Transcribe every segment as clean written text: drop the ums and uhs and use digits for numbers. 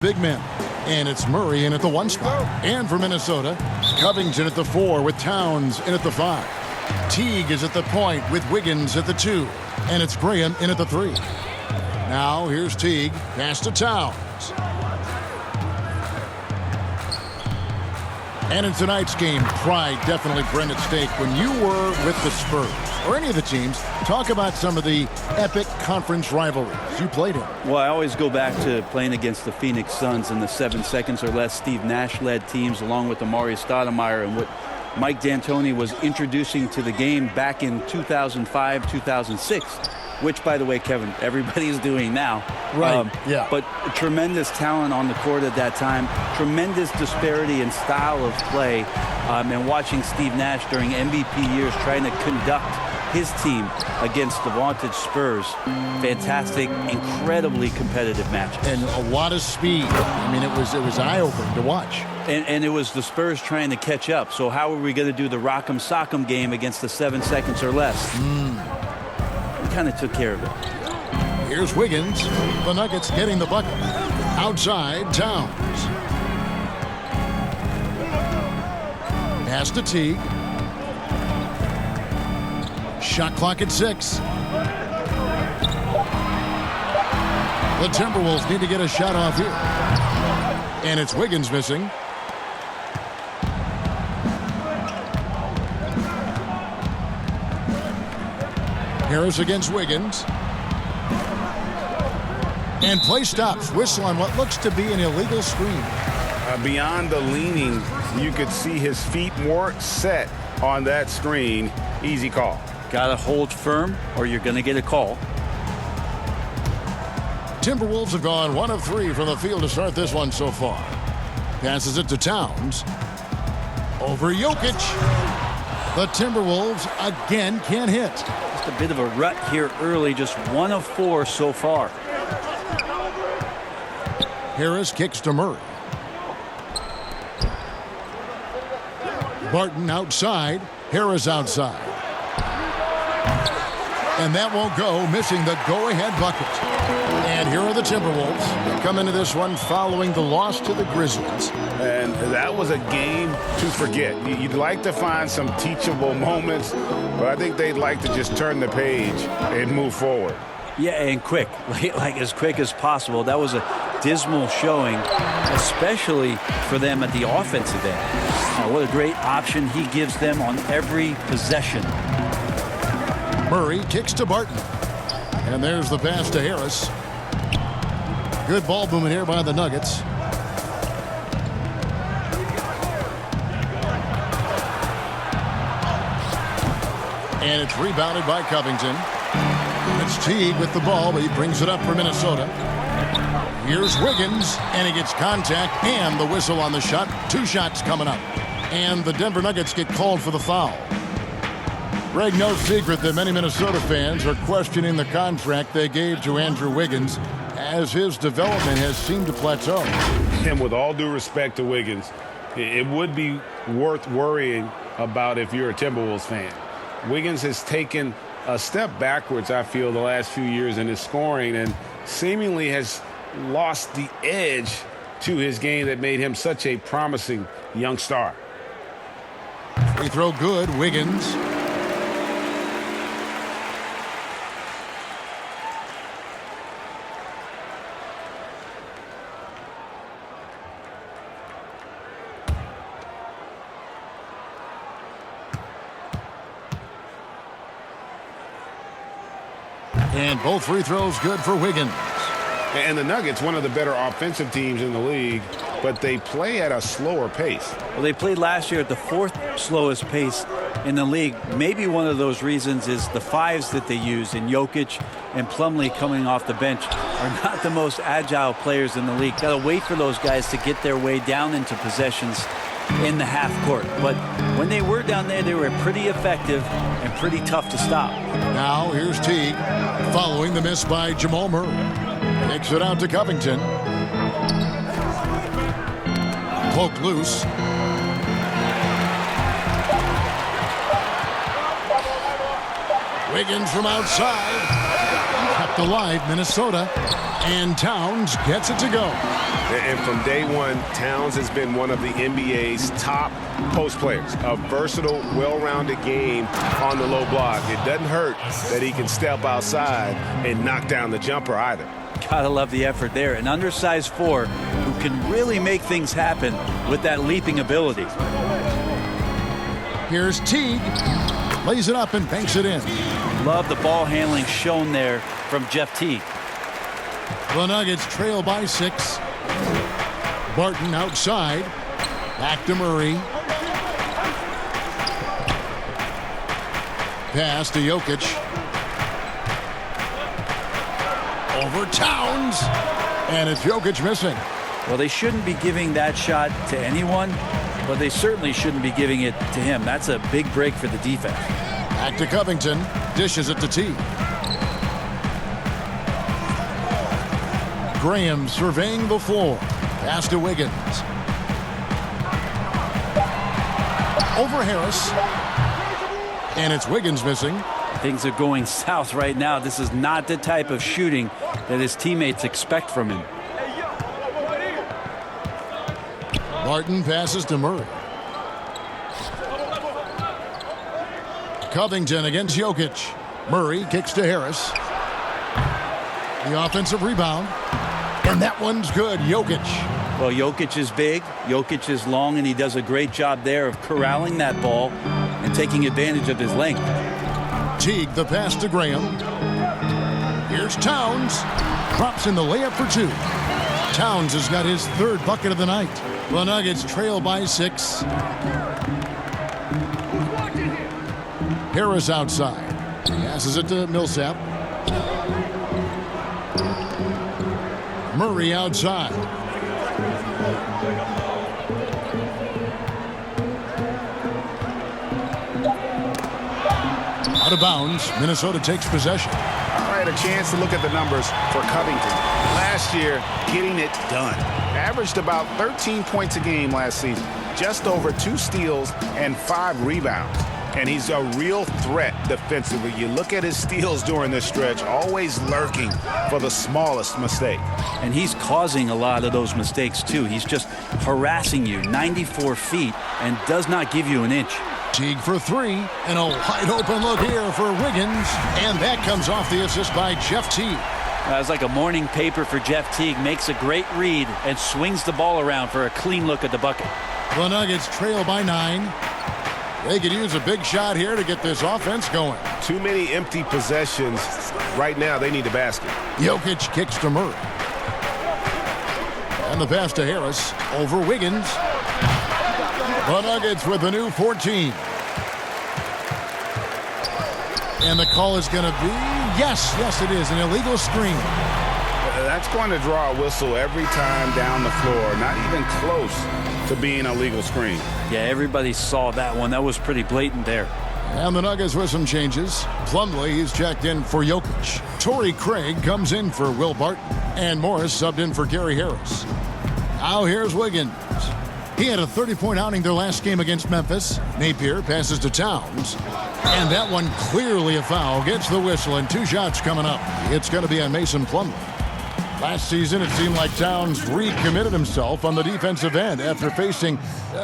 big men. And it's Murray in at the 1 spot. And for Minnesota, Covington at the 4 with Towns in at the 5. Teague is at the point with Wiggins at the 2. And it's Graham in at the 3. Now here's Teague. Pass to Towns. And in tonight's game, pride definitely bred at stake. When you were with the Spurs, or any of the teams, talk about some of the epic conference rivalries you played in. Well, I always go back to playing against the Phoenix Suns and the 7 seconds or less Steve Nash-led teams, along with Amari Stoudemire, and what Mike D'Antoni was introducing to the game back in 2005, 2006. Which, by the way, Kevin, everybody's doing now. Right, yeah. But tremendous talent on the court at that time. Tremendous disparity in style of play. And watching Steve Nash during MVP years trying to conduct his team against the vaunted Spurs. Fantastic, incredibly competitive match. And a lot of speed. I mean, it was eye-opening to watch. And it was the Spurs trying to catch up. So how are we going to do the rock'em sock'em game against the 7 seconds or less? Kind of took care of it. Here's Wiggins. The Nuggets getting the bucket. Outside, Towns. Pass to Teague. Shot clock at 6. The Timberwolves need to get a shot off here. And it's Wiggins missing. Harris against Wiggins. And play stops. Whistle on what looks to be an illegal screen. Beyond the leaning, you could see his feet more set on that screen. Easy call. Got to hold firm or you're going to get a call. Timberwolves have gone 1 of 3 from the field to start this one so far. Passes it to Towns. Over Jokic. The Timberwolves again can't hit. Just a bit of a rut here early. Just 1 of 4 so far. Harris kicks to Murray. Barton outside. Harris outside. And that won't go, missing the go-ahead bucket. And here are the Timberwolves. They come into this one following the loss to the Grizzlies. And that was a game to forget. You'd like to find some teachable moments, but I think they'd like to just turn the page and move forward. Yeah, and quick, like as quick as possible. That was a dismal showing, especially for them at the offensive end. What a great option he gives them on every possession. Murray kicks to Barton. And there's the pass to Harris. Good ball movement here by the Nuggets. And it's rebounded by Covington. It's Teague with the ball, but he brings it up for Minnesota. Here's Wiggins, and he gets contact and the whistle on the shot. 2 shots coming up. And the Denver Nuggets get called for the foul. Greg, no secret that many Minnesota fans are questioning the contract they gave to Andrew Wiggins as his development has seemed to plateau. And with all due respect to Wiggins, it would be worth worrying about if you're a Timberwolves fan. Wiggins has taken a step backwards, I feel, the last few years in his scoring and seemingly has lost the edge to his game that made him such a promising young star. Free throw good, Wiggins. And both free throws good for Wiggins. And the Nuggets, one of the better offensive teams in the league, but they play at a slower pace. Well, they played last year at the 4th slowest pace in the league. Maybe one of those reasons is the 5s that they use in Jokic and Plumlee coming off the bench are not the most agile players in the league. Got to wait for those guys to get their way down into possessions in the half court. But when they were down there, they were pretty effective and pretty tough to stop. Now here's Teague following the miss by Jamal Murray. Takes it out to Covington. Poked loose. Wiggins from outside. alive, Minnesota. And Towns gets it to go. And from day one, Towns has been one of the NBA's top post players. A versatile, well-rounded game on the low block. It doesn't hurt that he can step outside and knock down the jumper either. Gotta love the effort there. An undersized four who can really make things happen with that leaping ability. Here's Teague. Lays it up and banks it in. Love the ball handling shown there from Jeff Teague. The Nuggets trail by 6. Barton outside. Back to Murray. Pass to Jokic. Over Towns. And it's Jokic missing. Well, they shouldn't be giving that shot to anyone, but they certainly shouldn't be giving it to him. That's a big break for the defense. Back to Covington. Dishes it to Teague. Graham surveying the floor. Pass to Wiggins. Over Harris. And it's Wiggins missing. Things are going south right now. This is not the type of shooting that his teammates expect from him. Barton passes to Murray. Covington against Jokic. Murray kicks to Harris. The offensive rebound. And that one's good. Jokic. Well, Jokic is big. Jokic is long, and he does a great job there of corralling that ball and taking advantage of his length. Teague the pass to Graham. Here's Towns. Drops in the layup for 2. Towns has got his 3rd bucket of the night. The Nuggets trail by 6. Harris outside. Passes it to Millsap. Murray outside. Out of bounds. Minnesota takes possession. All right, a chance to look at the numbers for Covington. Last year, getting it done. Averaged about 13 points a game last season. Just over 2 steals and 5 rebounds. And he's a real threat defensively. You look at his steals during this stretch, always lurking for the smallest mistake. And he's causing a lot of those mistakes, too. He's just harassing you 94 feet and does not give you an inch. Teague for 3, and a wide open look here for Wiggins, and that comes off the assist by Jeff Teague. It's like a morning paper for Jeff Teague. Makes a great read and swings the ball around for a clean look at the bucket. The Nuggets trail by 9. They could use a big shot here to get this offense going. Too many empty possessions. Right now, they need a basket. Jokic kicks to Murray. And the pass to Harris over Wiggins. The Nuggets with a new 14. And the call is going to be, yes, it is, an illegal screen. That's going to draw a whistle every time down the floor. Not even close to being a legal screen. Yeah, everybody saw that one. That was pretty blatant there. And the Nuggets with some changes. Plumlee, he's checked in for Jokic. Torrey Craig comes in for Will Barton. And Morris subbed in for Gary Harris. Now here's Wiggins. He had a 30-point outing their last game against Memphis. Napier passes to Towns. And that one clearly a foul. Gets the whistle, and 2 shots coming up. It's going to be on Mason Plumlee. Last season, it seemed like Towns recommitted himself on the defensive end after facing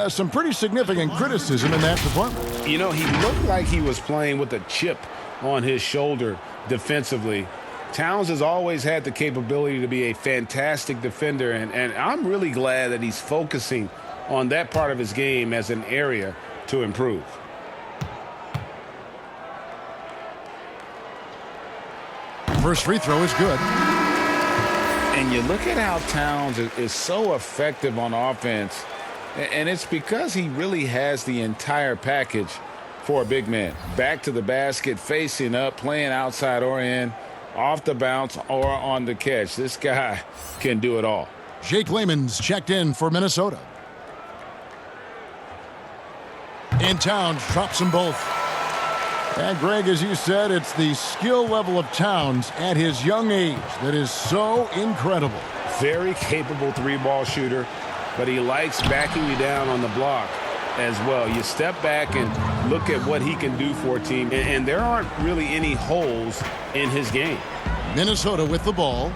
some pretty significant criticism in that department. You know, he looked like he was playing with a chip on his shoulder defensively. Towns has always had the capability to be a fantastic defender, and I'm really glad that he's focusing on that part of his game as an area to improve. First free throw is good. And you look at how Towns is so effective on offense, and it's because he really has the entire package for a big man. Back to the basket, facing up, playing outside or in, off the bounce or on the catch. This guy can do it all. Jake Layman's checked in for Minnesota. And Towns drops them both. And Greg, as you said, it's the skill level of Towns at his young age that is so incredible. Very capable 3-ball shooter, but he likes backing you down on the block as well. You step back and look at what he can do for a team, and there aren't really any holes in his game. Minnesota with the ball.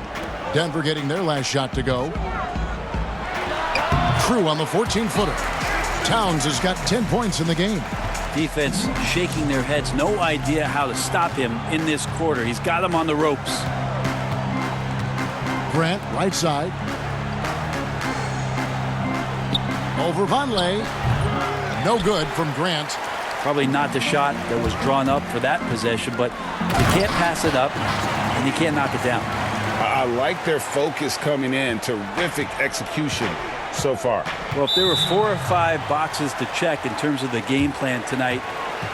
Denver getting their last shot to go. Crew on the 14-footer. Towns has got 10 points in the game. Defense shaking their heads. No idea how to stop him in this quarter. He's got him on the ropes. Grant, right side. Over Vonleh. No good from Grant. Probably not the shot that was drawn up for that possession, but you can't pass it up, and you can't knock it down. I like their focus coming in. Terrific execution so far. Well, if there were 4 or 5 boxes to check in terms of the game plan tonight,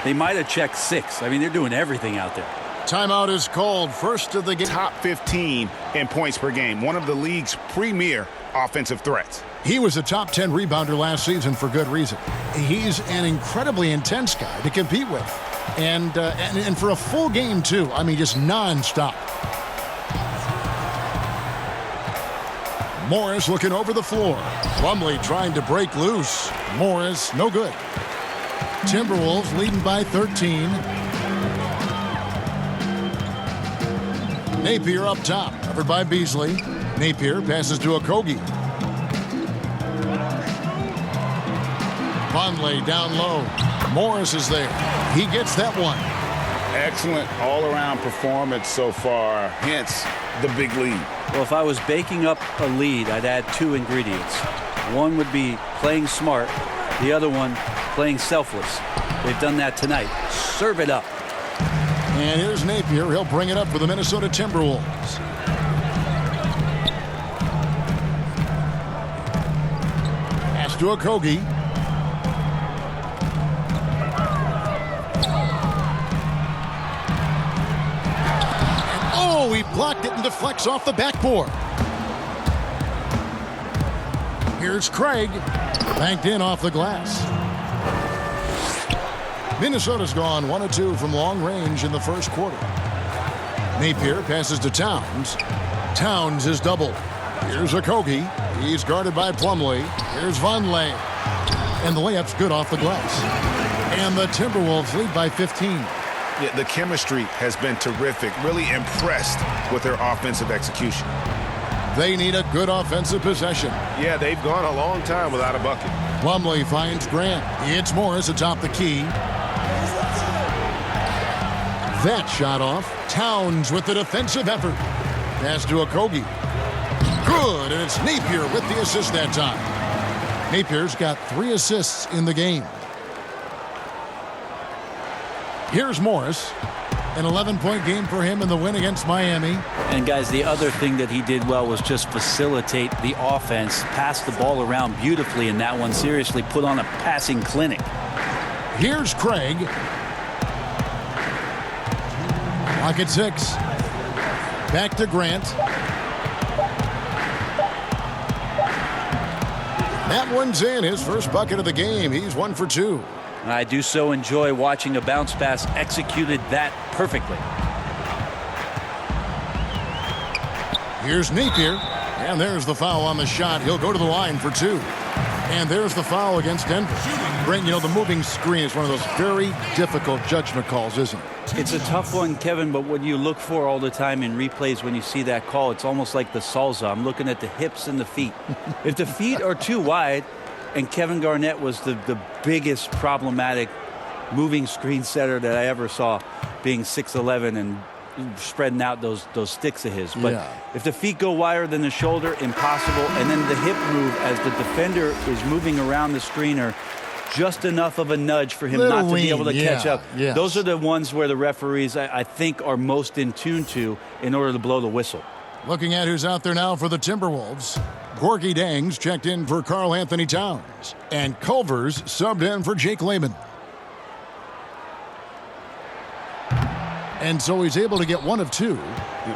they might have checked 6. I mean, they're doing everything out there. Timeout is called. First of the game. Top 15 in points per game. One of the league's premier offensive threats. He was a top 10 rebounder last season for good reason. He's an incredibly intense guy to compete with. And for a full game, too. I mean, just nonstop. Morris looking over the floor. Plumlee trying to break loose. Morris, no good. Timberwolves leading by 13. Napier up top, covered by Beasley. Napier passes to Okogie. Vonleh down low. Morris is there. He gets that one. Excellent all-around performance so far, hence the big lead. Well, if I was baking up a lead, I'd add 2 ingredients. One would be playing smart. The other one, playing selfless. They've done that tonight. Serve it up. And here's Napier. He'll bring it up for the Minnesota Timberwolves. Pass to Okogie. Oh, he blocked it and deflects off the backboard. Here's Craig. Banked in off the glass. Minnesota's gone 1 of 2 from long range in the first quarter. Napier passes to Towns. Towns is doubled. Here's Okogie. He's guarded by Plumlee. Here's Vonleh. And the layup's good off the glass. And the Timberwolves lead by 15. Yeah, the chemistry has been terrific. Really impressed with their offensive execution. They need a good offensive possession. Yeah, they've gone a long time without a bucket. Plumlee finds Grant. It's Morris atop the key. That shot off. Towns with the defensive effort. Pass to Okogie. Good, and it's Napier with the assist that time. Napier's got 3 assists in the game. Here's Morris. An 11-point game for him in the win against Miami. And, guys, the other thing that he did well was just facilitate the offense, pass the ball around beautifully in that one. Seriously, put on a passing clinic. Here's Craig. Clock at 6. Back to Grant. That one's in. His first bucket of the game. He's 1 for 2. I do so enjoy watching a bounce pass executed that perfectly. Here's Napier. And there's the foul on the shot. He'll go to the line for 2. And there's the foul against Denver. Brent, you know, the moving screen is one of those very difficult judgment calls, isn't it? It's a tough one, Kevin, but what you look for all the time in replays when you see that call, it's almost like the salsa. I'm looking at the hips and the feet. If the feet are too wide, and Kevin Garnett was the biggest problematic moving screen setter that I ever saw, being 6'11" and spreading out those sticks of his. But if the feet go wider than the shoulder, impossible. And then the hip move as the defender is moving around the screener, just enough of a nudge for him not to be able to catch up. Yes. Those are the ones where the referees, I think, are most in tune to in order to blow the whistle. Looking at who's out there now for the Timberwolves. Gorgie Dangs checked in for Karl Anthony Towns. And Culver's subbed in for Jake Layman. And so he's able to get 1 of 2.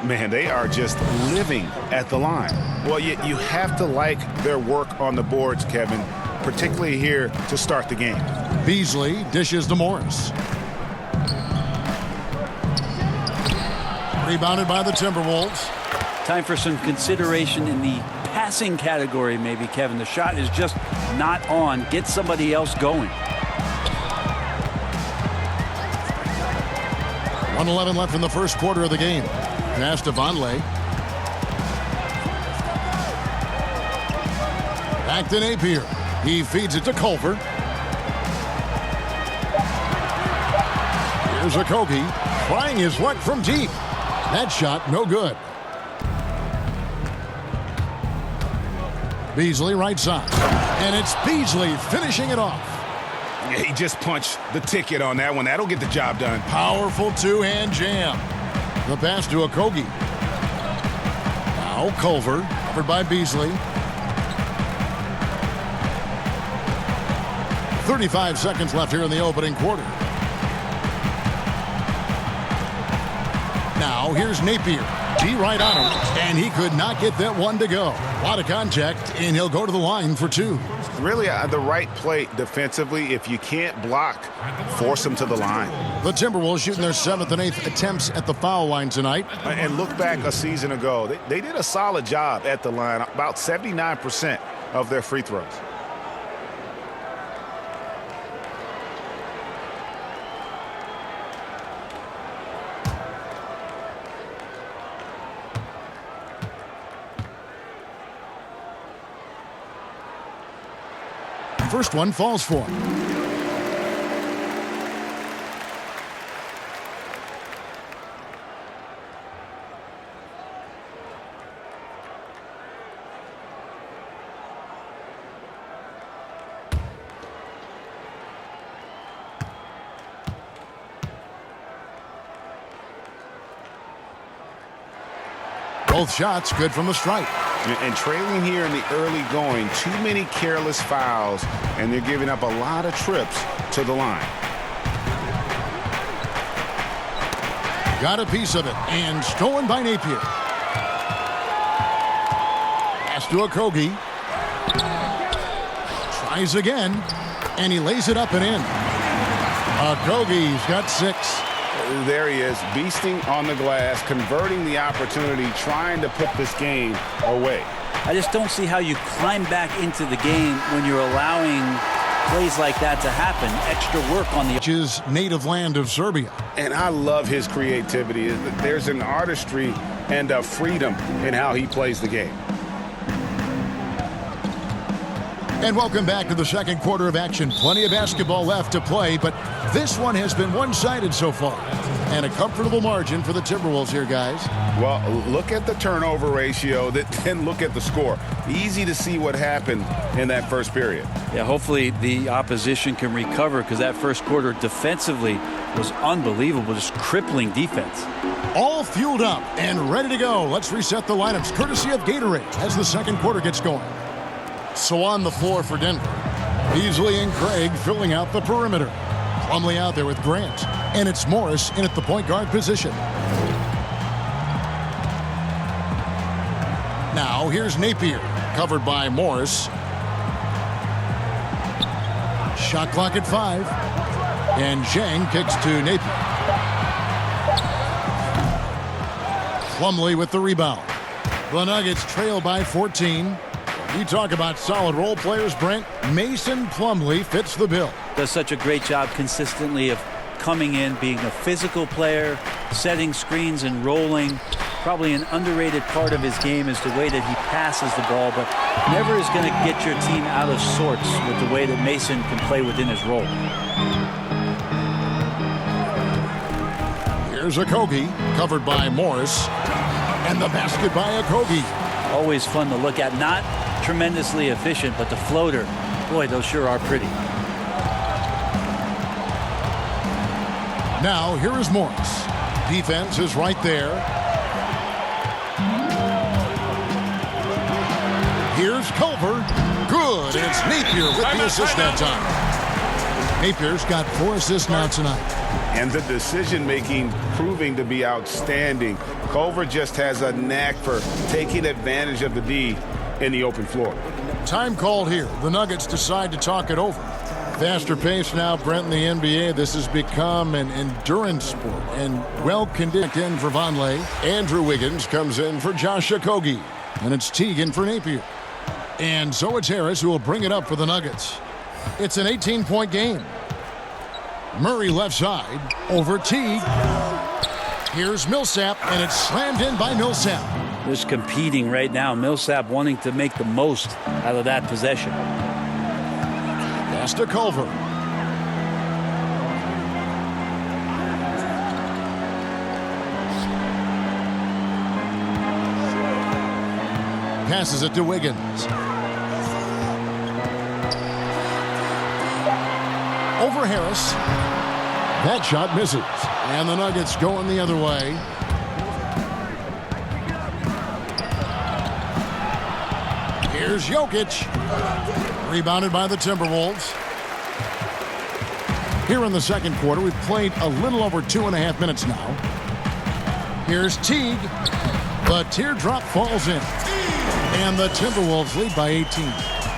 Man, they are just living at the line. Well, you have to like their work on the boards, Kevin, particularly here to start the game. Beasley dishes to Morris. Rebounded by the Timberwolves. Time for some consideration in the passing category, maybe, Kevin. The shot is just not on. Get somebody else going. 1:11 left in the first quarter of the game. Pass to Vonleh. Back to Napier. He feeds it to Culver. Here's Okogie trying his luck from deep. That shot no good. Beasley right side. And it's Beasley finishing it off. Yeah, he just punched the ticket on that one. That'll get the job done. Powerful two-hand jam. The pass to Okogie. Now Culver, covered by Beasley. 35 seconds left here in the opening quarter. Now here's Napier. G right on him, and he could not get that one to go. A lot of contact, and he'll go to the line for two. Really the right play defensively. If you can't block, force him to the line. The Timberwolves shooting their 7th and 8th attempts at the foul line tonight. And look back a season ago. They did a solid job at the line, about 79% of their free throws. First one falls for him. Both shots good from the stripe. And trailing here in the early going, too many careless fouls, and they're giving up a lot of trips to the line. Got a piece of it, and stolen by Napier. Pass to Okogie. Tries again, and he lays it up and in. Okogie's got 6. There he is, beasting on the glass, converting the opportunity, trying to put this game away. I just don't see how you climb back into the game when you're allowing plays like that to happen. Extra work on the Which is native land of Serbia. And I love his creativity. There's an artistry and a freedom in how he plays the game. And welcome back to the second quarter of action. Plenty of basketball left to play, but this one has been one-sided so far. And a comfortable margin for the Timberwolves here, guys. Well, look at the turnover ratio, then look at the score. Easy to see what happened in that first period. Yeah, hopefully the opposition can recover, because that first quarter defensively was unbelievable, just crippling defense. All fueled up and ready to go. Let's reset the lineups, courtesy of Gatorade, as the second quarter gets going. So on the floor for Denver, Beasley and Craig filling out the perimeter. Plumlee out there with Grant, and it's Morris in at the point guard position. Now here's Napier, covered by Morris. Shot clock at 5, and Zhang kicks to Napier. Plumlee with the rebound. The Nuggets trail by 14. You talk about solid role players, Brent. Mason Plumlee fits the bill. Does such a great job consistently of coming in, being a physical player, setting screens and rolling. Probably an underrated part of his game is the way that he passes the ball, but never is going to get your team out of sorts with the way that Mason can play within his role. Here's Okogie, covered by Morris. And the basket by Okogie. Always fun to look at. Not tremendously efficient, but the floater, boy, those sure are pretty. Now, here is Morris. Defense is right there. Here's Culver. Good. And it's Napier with the assist that time. Napier's got 4 assists now tonight. And the decision-making proving to be outstanding. Culver just has a knack for taking advantage of the D in the open floor. Time called here. The Nuggets decide to talk it over. Faster pace now, Brent, in the NBA. This has become an endurance sport. And well-conditioned for Vonleh. Andrew Wiggins comes in for Josh Okogie. And it's Teagan for Napier. And so it's Harris who will bring it up for the Nuggets. It's an 18-point game. Murray left side over Teague. Here's Millsap, and it's slammed in by Millsap. Just competing right now. Millsap wanting to make the most out of that possession. Pass to Culver. Passes it to Wiggins. Over Harris. That shot misses. And the Nuggets going the other way. Here's Jokic. Rebounded by the Timberwolves. Here in the second quarter, we've played a little over 2.5 minutes now. Here's Teague. The teardrop falls in. And the Timberwolves lead by 18.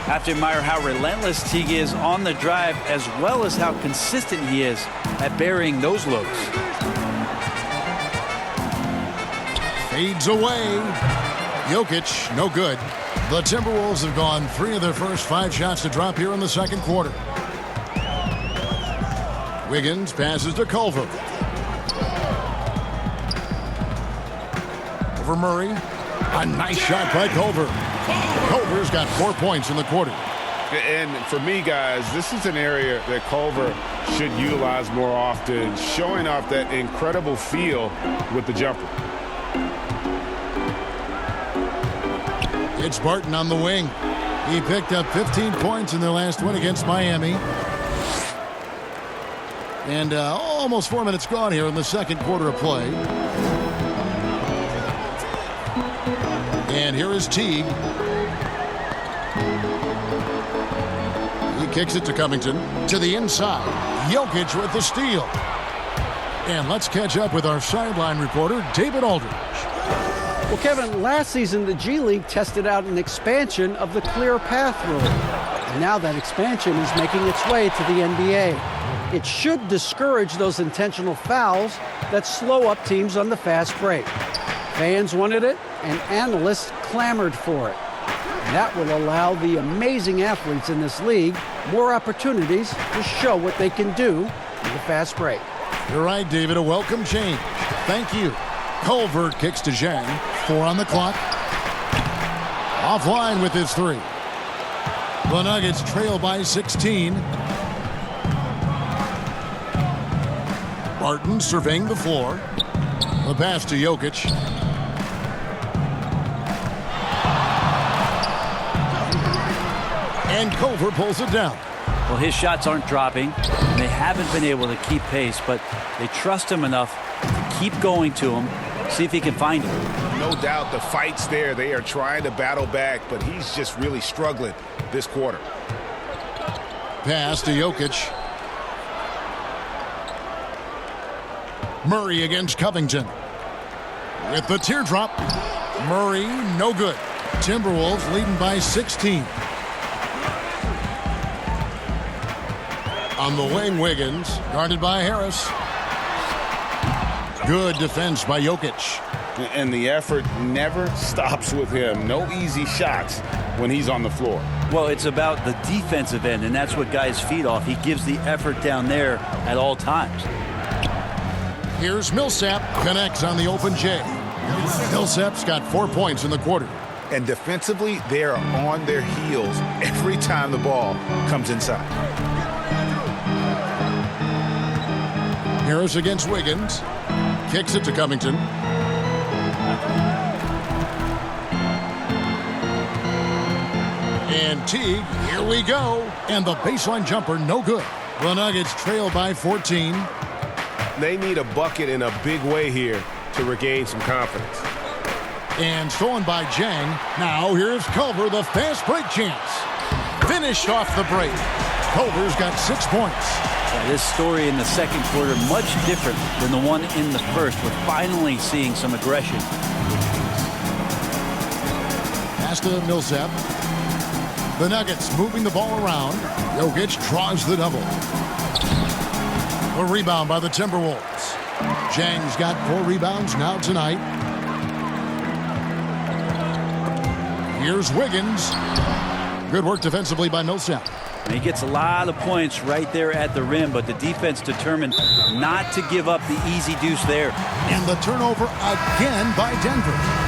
Have to admire how relentless Teague is on the drive, as well as how consistent he is at burying those loads. Fades away. Jokic, no good. The Timberwolves have gone 3 of their first 5 shots to drop here in the second quarter. Wiggins passes to Culver. Over Murray. A nice shot by Culver. Culver's got 4 points in the quarter. And for me, guys, this is an area that Culver should utilize more often, showing off that incredible feel with the jumper. It's Barton on the wing. He picked up 15 points in their last win against Miami. And almost 4 minutes gone here in the second quarter of play. And here is Teague. He kicks it to Covington. To the inside. Jokic with the steal. And let's catch up with our sideline reporter, David Aldridge. Well, Kevin, last season the G League tested out an expansion of the clear path rule. And now that expansion is making its way to the NBA. It should discourage those intentional fouls that slow up teams on the fast break. Fans wanted it, and analysts clamored for it. And that will allow the amazing athletes in this league more opportunities to show what they can do in the fast break. You're right, David. A welcome change. Thank you. Culver kicks to Zhang. 4 on the clock. Offline with his 3. The Nuggets trail by 16. Barton surveying the floor. The pass to Jokic. And Culver pulls it down. Well, his shots aren't dropping, and they haven't been able to keep pace, but they trust him enough to keep going to him, see if he can find him. No doubt the fight's there. They are trying to battle back, but he's just really struggling this quarter. Pass to Jokic. Murray against Covington. With the teardrop. Murray, no good. Timberwolves leading by 16. On the wing, Wiggins, guarded by Harris. Good defense by Jokic. And the effort never stops with him. No easy shots when he's on the floor. Well, it's about the defensive end, and that's what guys feed off. He gives the effort down there at all times. Here's Millsap, connects on the open J. Millsap's got 4 points in the quarter. And defensively, they are on their heels every time the ball comes inside. Harris against Wiggins. Kicks it to Covington. And Teague, here we go. And the baseline jumper, no good. The Nuggets trail by 14. They need a bucket in a big way here to regain some confidence. And stolen by Zhang. Now here's Culver, the fast break chance. Finished off the break. Culver's got 6 points. This story in the second quarter much different than the one in the first. We're finally seeing some aggression. Pass to Millsap. The Nuggets moving the ball around. Jokic draws the double. A rebound by the Timberwolves. Zhang's got 4 rebounds now tonight. Here's Wiggins. Good work defensively by Millsap. And he gets a lot of points right there at the rim, but the defense determined not to give up the easy deuce there. And the turnover again by Denver.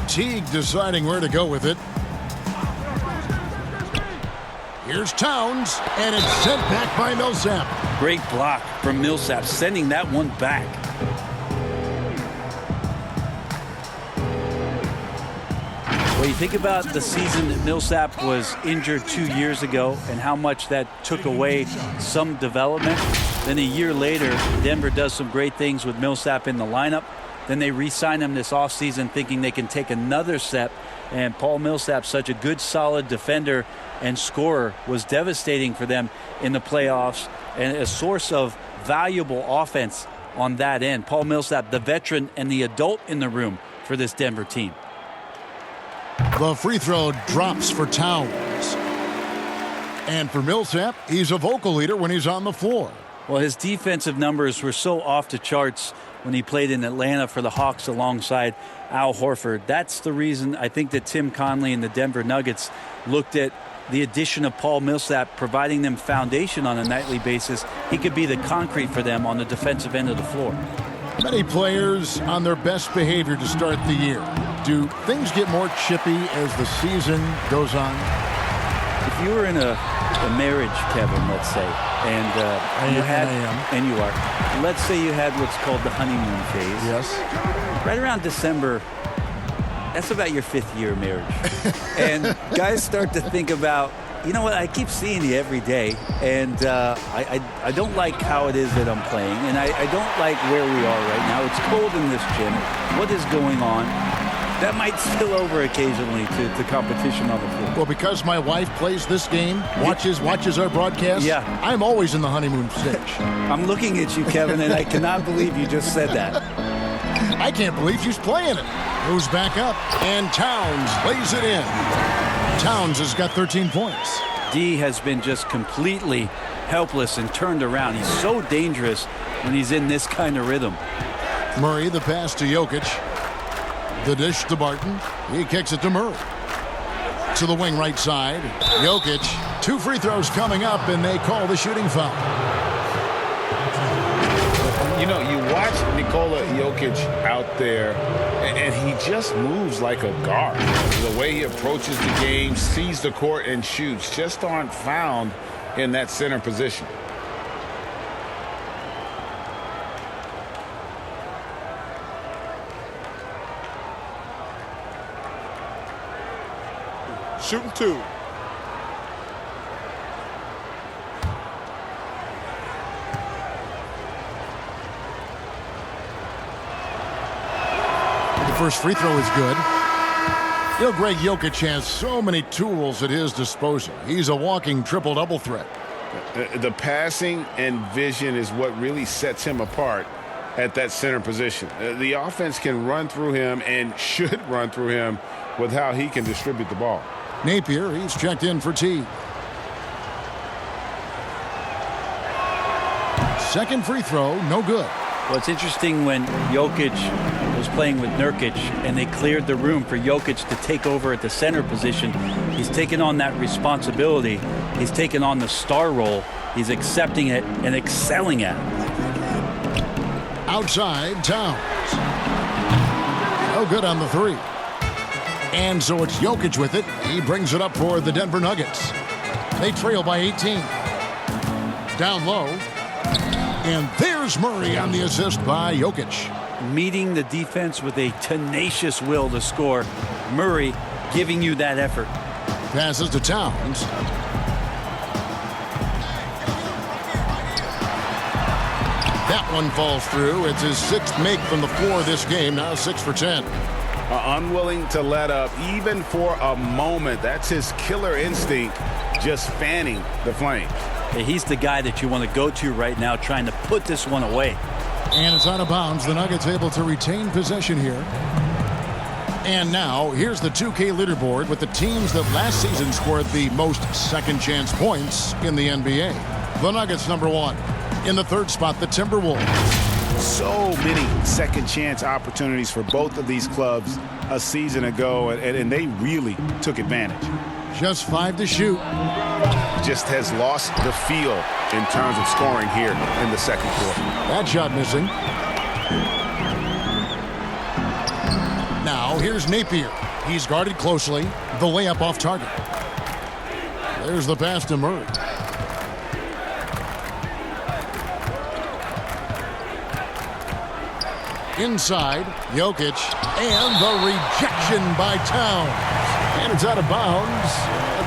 Teague deciding where to go with it. Here's Towns, and it's sent back by Millsap. Great block from Millsap, sending that one back. Well, you think about the season that Millsap was injured 2 years ago and how much that took away some development. Then a year later, Denver does some great things with Millsap in the lineup. Then they re-sign him this offseason thinking they can take another step. And Paul Millsap, such a good, solid defender and scorer, was devastating for them in the playoffs and a source of valuable offense on that end. Paul Millsap, the veteran and the adult in the room for this Denver team. The free throw drops for Towns. And for Millsap, he's a vocal leader when he's on the floor. Well, his defensive numbers were so off the charts when he played in Atlanta for the Hawks alongside Al Horford. That's the reason I think that Tim Conley and the Denver Nuggets looked at the addition of Paul Millsap, providing them foundation on a nightly basis. He could be the concrete for them on the defensive end of the floor. Many players on their best behavior to start the year. Do things get more chippy as the season goes on? If you were in a marriage, Kevin, let's say, and you are. Let's say you had what's called the honeymoon phase. Yes. Right around December, that's about your 5th year of marriage. And guys start to think about, you know what, I keep seeing you every day, and I don't like how it is that I'm playing, and I don't like where we are right now. It's cold in this gym. What is going on? That might spill over occasionally to competition on the floor. Well, because my wife plays this game, watches our broadcast, yeah. I'm always in the honeymoon stage. I'm looking at you, Kevin, and I cannot believe you just said that. I can't believe she's playing it. Moves back up, and Towns lays it in. Towns has got 13 points. D has been just completely helpless and turned around. He's so dangerous when he's in this kind of rhythm. Murray, the pass to Jokic. The dish to Barton. He kicks it to Murray. To the wing right side. Jokic. 2 free throws coming up, and they call the shooting foul. You know, you watch Nikola Jokic out there, and he just moves like a guard. The way he approaches the game, sees the court, and shoots just aren't found in that center position. Shooting 2. The first free throw is good. You know, Greg Jokic has so many tools at his disposal. He's a walking triple-double threat. The passing and vision is what really sets him apart at that center position. The offense can run through him and should run through him with how he can distribute the ball. Napier, he's checked in for Teague. Second free throw, no good. Well, it's interesting when Jokic was playing with Nurkic and they cleared the room for Jokic to take over at the center position. He's taken on that responsibility. He's taken on the star role. He's accepting it and excelling at it. Outside, Towns. No good on the 3. And so it's Jokic with it. He brings it up for the Denver Nuggets. They trail by 18. Down low. And there's Murray on the assist by Jokic. Meeting the defense with a tenacious will to score. Murray giving you that effort. Passes to Towns. That one falls through. It's his 6th make from the floor this game. Now 6 for 10. Unwilling to let up even for a moment. That's his killer instinct, just fanning the flames. He's the guy that you want to go to right now, trying to put this one away. And it's out of bounds. The Nuggets able to retain possession here. And now here's the 2K leaderboard with the teams that last season scored the most second chance points in the NBA. The Nuggets #1. In the third spot, the Timberwolves. So many second chance opportunities for both of these clubs a season ago, and they really took advantage. Just 5 to shoot. Just has lost the feel in terms of scoring here in the second quarter. That shot missing. Now here's Napier. He's guarded closely. The layup off target. There's the pass to Murray. Inside, Jokic, and the rejection by Towns. And it's out of bounds.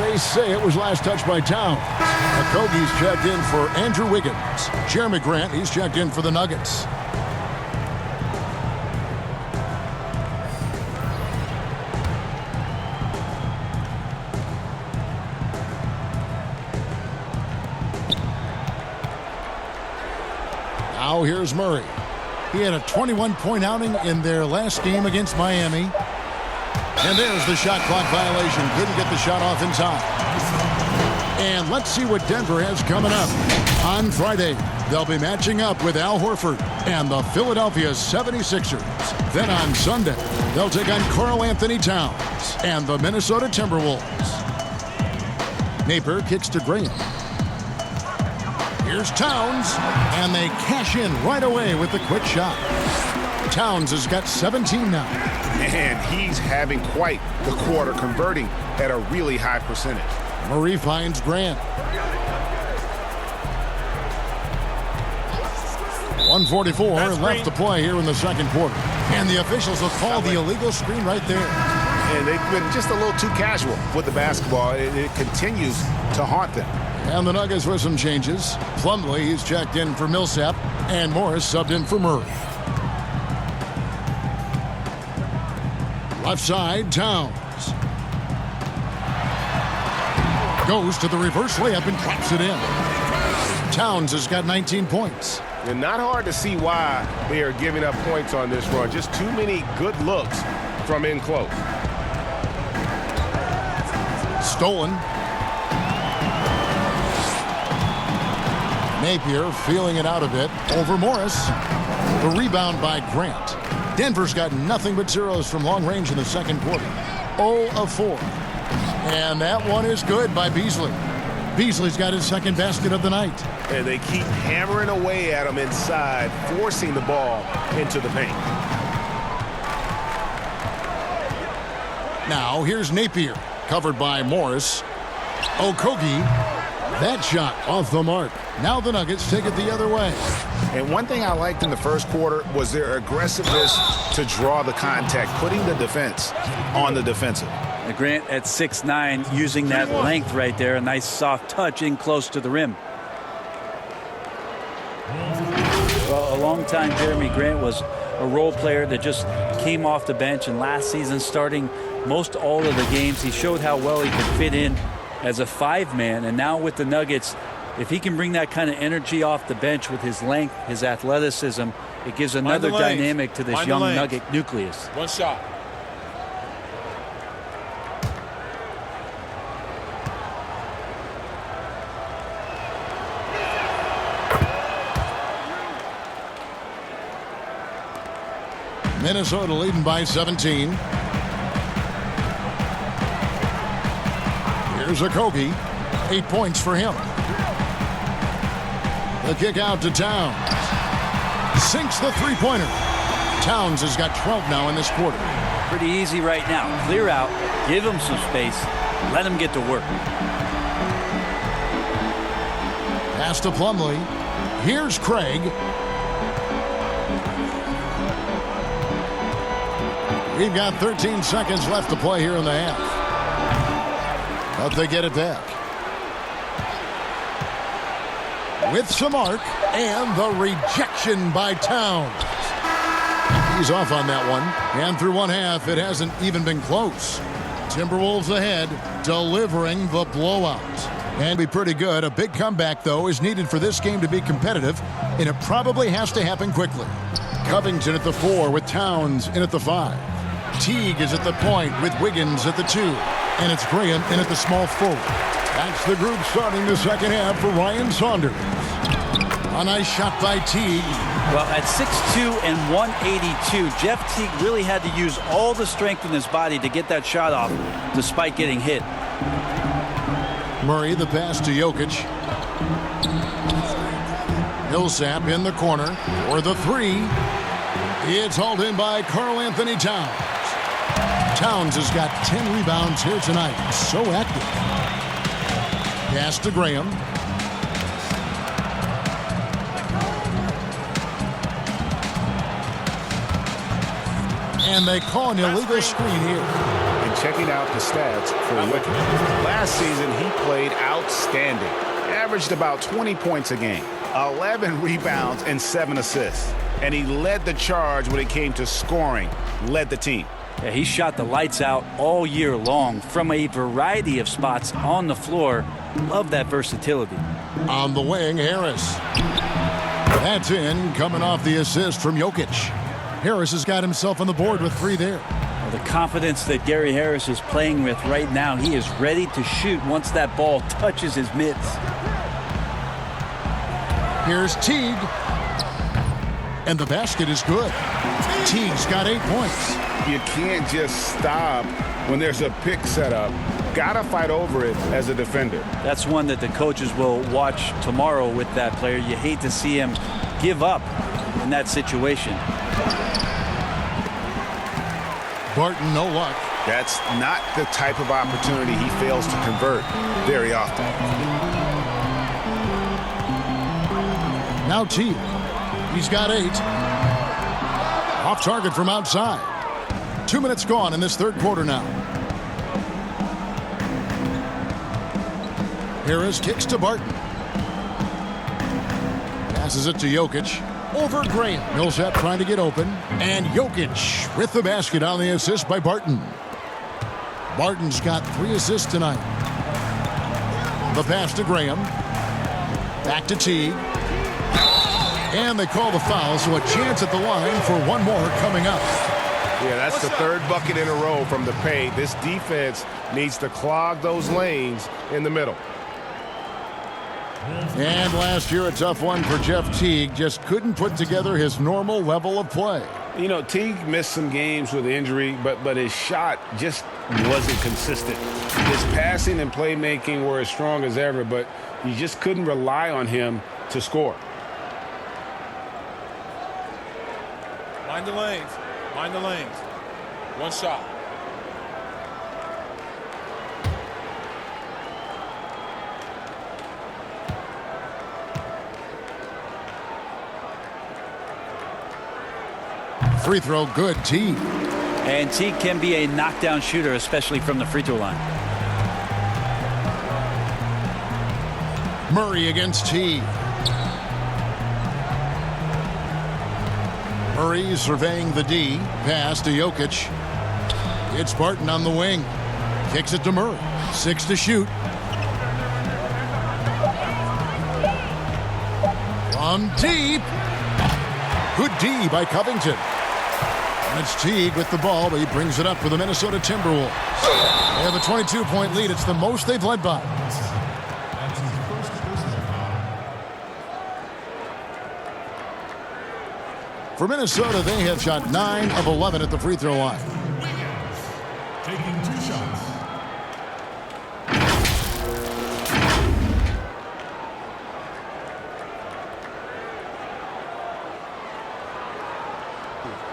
They say it was last touched by Towns. Okogie's checked in for Andrew Wiggins. Jeremy Grant, he's checked in for the Nuggets. Now here's Murray. He had a 21-point outing in their last game against Miami. And there's the shot clock violation. Couldn't get the shot off in time. And let's see what Denver has coming up. On Friday, they'll be matching up with Al Horford and the Philadelphia 76ers. Then on Sunday, they'll take on Karl Anthony Towns and the Minnesota Timberwolves. Napier kicks to Graham. Here's Towns, and they cash in right away with the quick shot. Towns has got 17 now. And he's having quite the quarter, converting at a really high percentage. Murray finds Grant. 1:44 left to play here in the second quarter. And the officials have called the illegal screen right there. And they've been just a little too casual with the basketball. It continues to haunt them. And the Nuggets with some changes. Plumlee, he's checked in for Millsap, and Morris subbed in for Murray. Left side, Towns. Goes to the reverse layup and claps it in. Towns has got 19 points. And not hard to see why they are giving up points on this run. Just too many good looks from in close. Stolen. Napier feeling it out a bit over Morris. The rebound by Grant. Denver's got nothing but zeros from long range in the second quarter. 0 of 4. And that one is good by Beasley. Beasley's got his second basket of the night. And they keep hammering away at him inside, forcing the ball into the paint. Now here's Napier, covered by Morris. Okogie, that shot off the mark. Now the Nuggets take it the other way. And one thing I liked in the first quarter was their aggressiveness to draw the contact, putting the defense on the defensive. Grant at 6'9", using that length right there. A nice soft touch in close to the rim. Well, a long time Jeremy Grant was a role player that just came off the bench, and last season starting most all of the games. He showed how well he could fit in as a 5-man, and now with the Nuggets, if he can bring that kind of energy off the bench with his length, his athleticism, it gives another dynamic to this young Nugget nucleus. One shot. Minnesota leading by 17. Here's Okogie. 8 points for him. The kick out to Towns. Sinks the three-pointer. Towns has got 12 now in this quarter. Pretty easy right now. Clear out, give him some space, let him get to work. Pass to Plumlee. Here's Craig. We've got 13 seconds left to play here in the half. But they get it back. With some arc, and the rejection by Towns. He's off on that one. And through one half, it hasn't even been close. Timberwolves ahead, delivering the blowout. And be pretty good. A big comeback, though, is needed for this game to be competitive, and it probably has to happen quickly. Covington at the 4 with Towns in at the 5. Teague is at the point with Wiggins at the 2. And it's Graham in at the small forward. That's the group starting the second half for Ryan Saunders. A nice shot by Teague. Well, at 6'2" and 182, Jeff Teague really had to use all the strength in his body to get that shot off, despite getting hit. Murray, the pass to Jokic. Millsap in the corner for the three. It's hauled in by Karl Anthony Towns. Towns has got 10 rebounds here tonight. So active. Pass to Graham. And they call an illegal screen here. And checking out the stats for Wiggins. Last season, he played outstanding. Averaged about 20 points a game, 11 rebounds, and 7 assists. And he led the charge when it came to scoring, led the team. Yeah, he shot the lights out all year long from a variety of spots on the floor. Love that versatility. On the wing, Harris. That's in, coming off the assist from Jokic. Harris has got himself on the board with 3 there. Well, the confidence that Gary Harris is playing with right now, he is ready to shoot once that ball touches his mitts. Here's Teague. And the basket is good. Teague's got 8 points. You can't just stop when there's a pick set up. Gotta fight over it as a defender. That's one that the coaches will watch tomorrow with that player. You hate to see him give up in that situation. Barton, no luck. That's not the type of opportunity he fails to convert very often. Now Teague. He's got 8. Off target from outside. 2 minutes gone in this third quarter now. Harris kicks to Barton. Passes it to Jokic. Over Graham. Millsap trying to get open. And Jokic with the basket on the assist by Barton. Barton's got 3 assists tonight. The pass to Graham. Back to Teague. And they call the foul, so a chance at the line for one more coming up. Yeah, that's the third bucket in a row from the paint. This defense needs to clog those lanes in the middle. And last year, a tough one for Jeff Teague. Just couldn't put together his normal level of play. You know, Teague missed some games with injury, but his shot just wasn't consistent. His passing and playmaking were as strong as ever, but you just couldn't rely on him to score. Mind the lanes. Mind the lanes. One shot. Free throw good, Teague. And Teague can be a knockdown shooter, especially from the free throw line. Murray against Teague. Murray surveying the D. Pass to Jokic. It's Barton on the wing. Kicks it to Murray. 6 to shoot. From deep. Good D by Covington. And it's Teague with the ball, but he brings it up for the Minnesota Timberwolves. They have a 22-point lead. It's the most they've led by. For Minnesota, they have shot 9 of 11 at the free throw line. Taking 2 shots.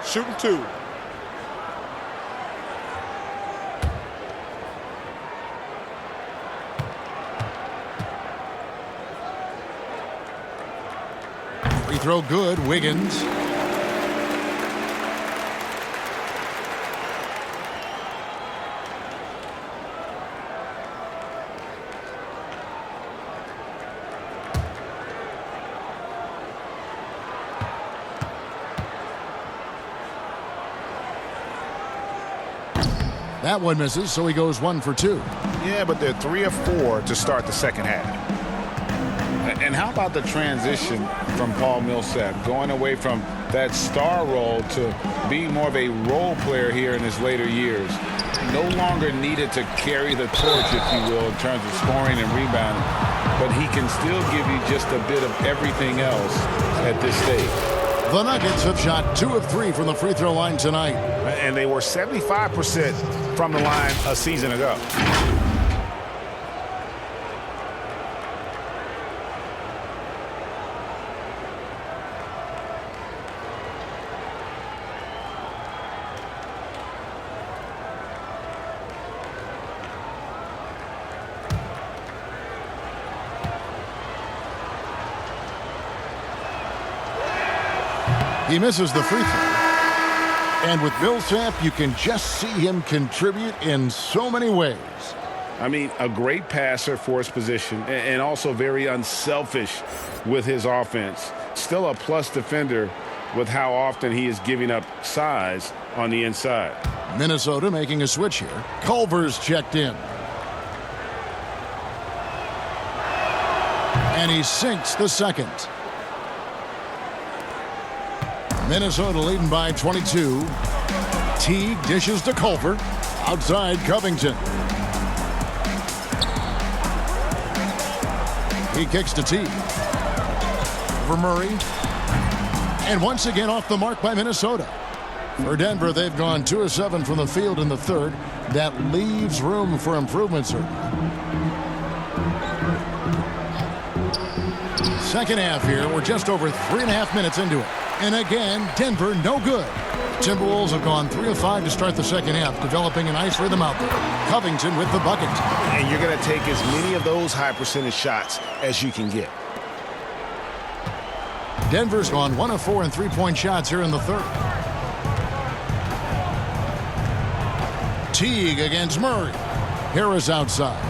Shooting 2. Free throw good, Wiggins. That one misses, so he goes 1 for 2. Yeah, but they're 3 of 4 to start the second half. And how about the transition from Paul Millsap, going away from that star role to be more of a role player here in his later years. No longer needed to carry the torch, if you will, in terms of scoring and rebounding, but he can still give you just a bit of everything else at this stage. The Nuggets have shot 2 of 3 from the free throw line tonight. And they were 75% from the line a season ago. He misses the free throw. And with Millsap, you can just see him contribute in so many ways. I mean, a great passer for his position and also very unselfish with his offense. Still a plus defender with how often he is giving up size on the inside. Minnesota making a switch here. Culver's checked in. And he sinks the second. Minnesota leading by 22. Teague dishes to Culver. Outside Covington. He kicks to Teague. For Murray. And once again off the mark by Minnesota. For Denver, they've gone 2 of 7 from the field in the third. That leaves room for improvement, certainly. Second half here. We're just over 3.5 minutes into it. And again, Denver no good. Timberwolves have gone 3 of 5 to start the second half, developing a nice rhythm out there. Covington with the bucket. And you're going to take as many of those high percentage shots as you can get. Denver's gone 1 of 4 in three-point shots here in the third. Teague against Murray. Harris outside.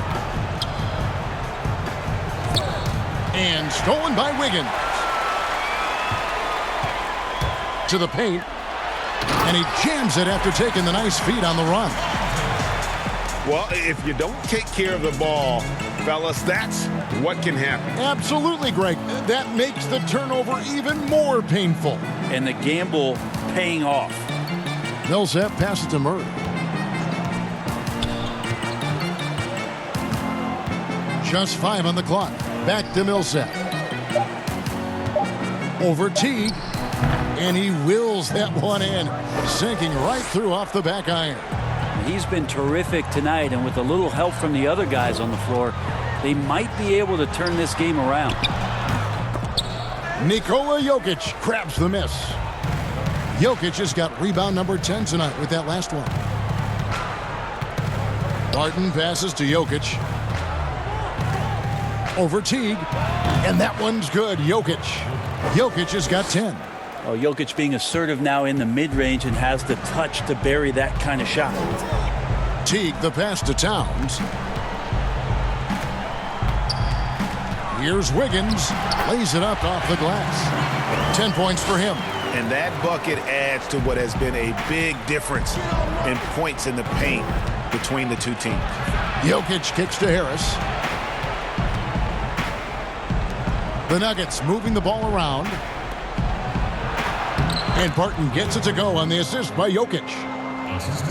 And stolen by Wiggins. To the paint. And he jams it after taking the nice feed on the run. Well, if you don't take care of the ball, fellas, that's what can happen. Absolutely, Greg. That makes the turnover even more painful. And the gamble paying off. Millsap passes to Murray. Just 5 on the clock. Back to Millsap. Over Teague. And he wills that one in, sinking right through off the back iron. He's been terrific tonight, and with a little help from the other guys on the floor, they might be able to turn this game around. Nikola Jokic grabs the miss. Jokic has got rebound number 10 tonight with that last one. Barton passes to Jokic. Over Teague. And that one's good. Jokic has got 10. Oh, Jokic being assertive now in the mid-range and has the touch to bury that kind of shot. Teague the pass to Towns. Here's Wiggins. Lays it up off the glass. 10 points for him. And that bucket adds to what has been a big difference in points in the paint between the two teams. Jokic kicks to Harris. The Nuggets moving the ball around. And Barton gets it to go on the assist by Jokic.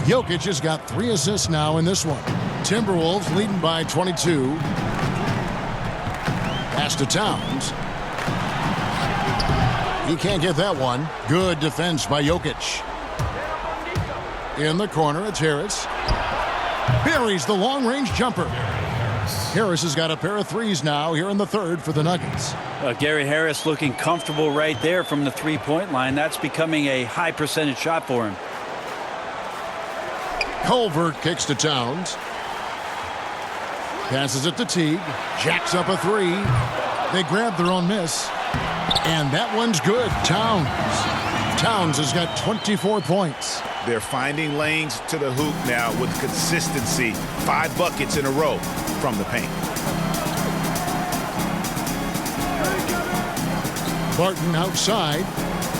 Jokic has got 3 assists now in this one. Timberwolves leading by 22. Pass to Towns. He can't get that one. Good defense by Jokic. In the corner, it's Harris. Buries the long-range jumper. Harris has got a pair of threes now here in the third for the Nuggets. Gary Harris looking comfortable right there from the three-point line. That's becoming a high percentage shot for him. Culver kicks to Towns. Passes it to Teague. Jacks up a 3. They grab their own miss. And that one's good. Towns has got 24 points. They're finding lanes to the hoop now with consistency. 5 buckets in a row from the paint. Barton outside.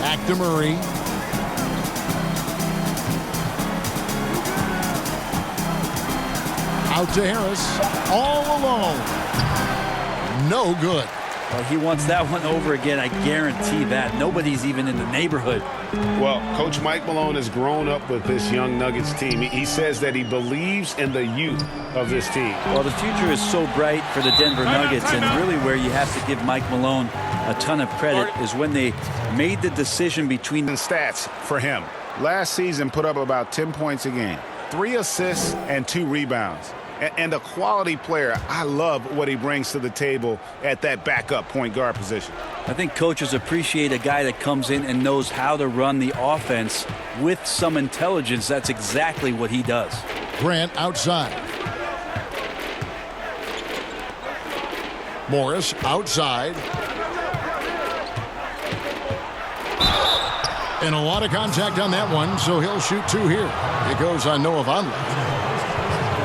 Back to Murray. Out to Harris. All alone. No good. Well, he wants that one over again. I guarantee that. Nobody's even in the neighborhood. Well, Coach Mike Malone has grown up with this young Nuggets team. He says that he believes in the youth of this team. Well, the future is so bright for the Denver Nuggets, and really where you have to give Mike Malone a ton of credit is when they made the decision between The stats for him. Last season put up about 10 points a game, 3 assists and 2 rebounds. And a quality player. I love what he brings to the table at that backup point guard position. I think coaches appreciate a guy that comes in and knows how to run the offense with some intelligence. That's exactly what he does. Grant outside. Morris outside. And a lot of contact on that one, so he'll shoot 2 here. It goes on Noah Vonleh.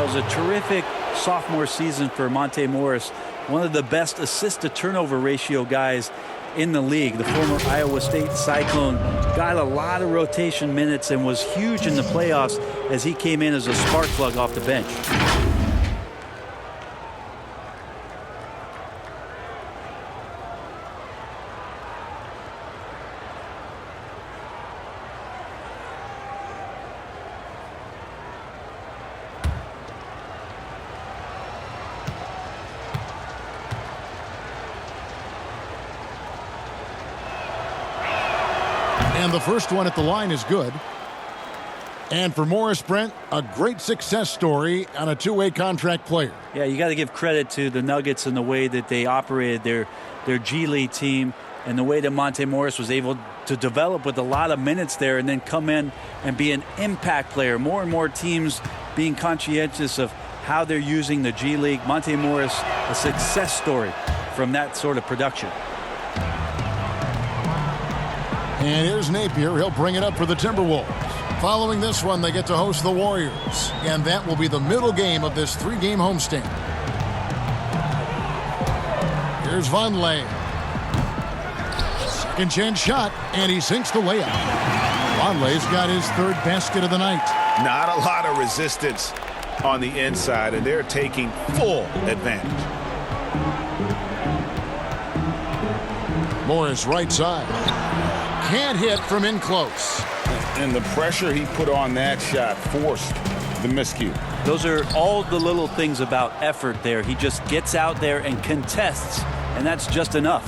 It was a terrific sophomore season for Monte Morris, one of the best assist-to-turnover ratio guys in the league. The former Iowa State Cyclone got a lot of rotation minutes and was huge in the playoffs as he came in as a spark plug off the bench. And the first one at the line is good. And for Morris, Brent, a great success story on a two-way contract player. Yeah, you got to give credit to the Nuggets and the way that they operated their G League team and the way that Monte Morris was able to develop with a lot of minutes there and then come in and be an impact player. More and more teams being conscientious of how they're using the G League. Monte Morris, a success story from that sort of production. And here's Napier. He'll bring it up for the Timberwolves. Following this one, they get to host the Warriors. And that will be the middle game of this three-game homestand. Here's Vonleh. Second chance shot, and he sinks the layup. Vonleh's got his third basket of the night. Not a lot of resistance on the inside, and they're taking full advantage. Morris right side. Can't hit from in close. And the pressure he put on that shot forced the miscue. Those are all the little things about effort there. He just gets out there and contests, and that's just enough.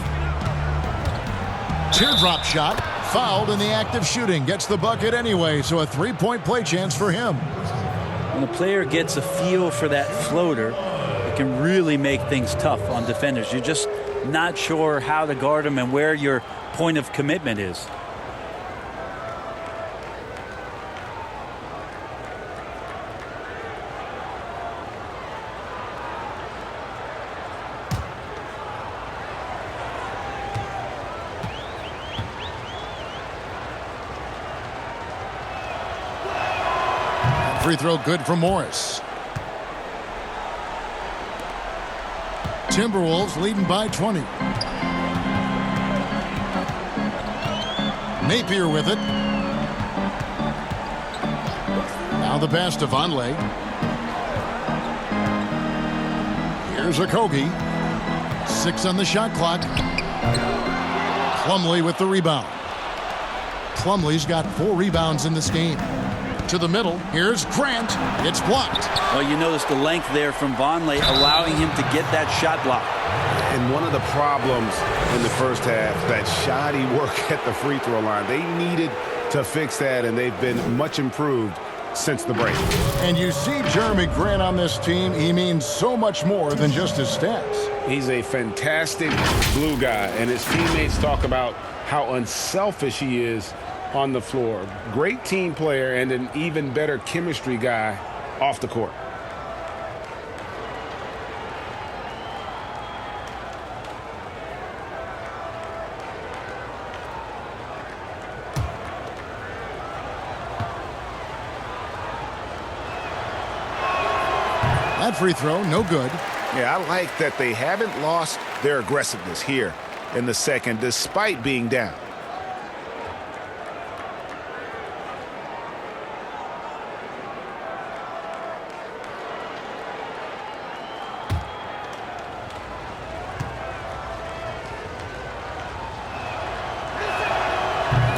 Teardrop shot. Fouled in the act of shooting. Gets the bucket anyway, so a three-point play chance for him. When the player gets a feel for that floater, it can really make things tough on defenders. You're just not sure how to guard them and where your point of commitment is. Free throw good for Morris. Timberwolves leading by 20. Napier with it. Now the pass to Vonleh. Here's Okogie. 6 on the shot clock. Plumlee with the rebound. Plumlee's got 4 rebounds in this game. To the middle. Here's Grant. It's blocked. Well, you notice the length there from Vonleh, allowing him to get that shot block. And one of the problems in the first half, that shoddy work at the free throw line. They needed to fix that, and they've been much improved since the break. And you see Jeremy Grant on this team. He means so much more than just his stats. He's a fantastic glue guy, and his teammates talk about how unselfish he is on the floor. Great team player and an even better chemistry guy off the court. That free throw, no good. Yeah, I like that they haven't lost their aggressiveness here in the second, despite being down.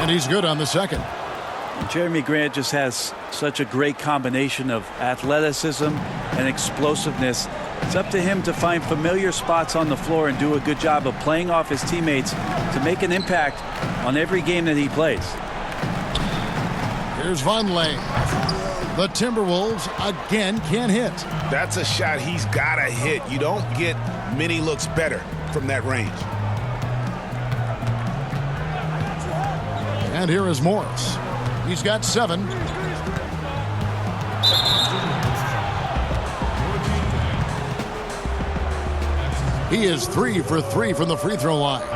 And he's good on the second. Jeremy Grant just has such a great combination of athleticism and explosiveness. It's up to him to find familiar spots on the floor and do a good job of playing off his teammates to make an impact on every game that he plays. Here's Vonleh. The Timberwolves again can't hit. That's a shot he's got to hit. You don't get many looks better from that range. And here is Morris. He's got 7. He is 3 for 3 from the free throw line.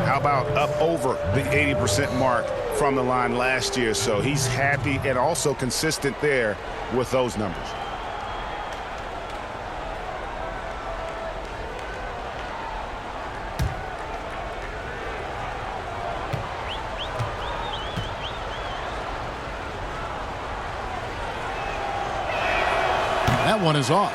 How about up over the 80% mark from the line last year? So he's happy and also consistent there with those numbers. That one is off.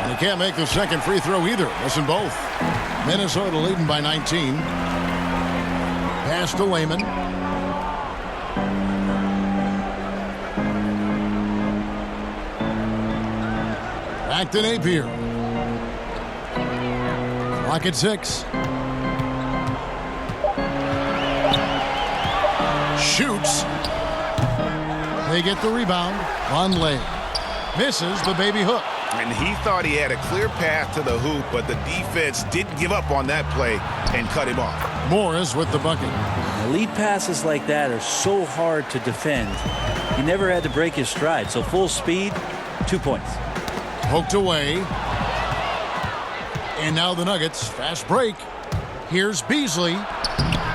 And he can't make the second free throw either. Listen both. Minnesota leading by 19. Pass to Wayman. Back to Napier. Clock at 6. Shoots. They get the rebound. Vonleh misses the baby hook. And he thought he had a clear path to the hoop, but the defense didn't give up on that play and cut him off. Morris with the bucket. Lead passes like that are so hard to defend. He never had to break his stride, so full speed, 2 points. Poked away. And now the Nuggets. Fast break. Here's Beasley.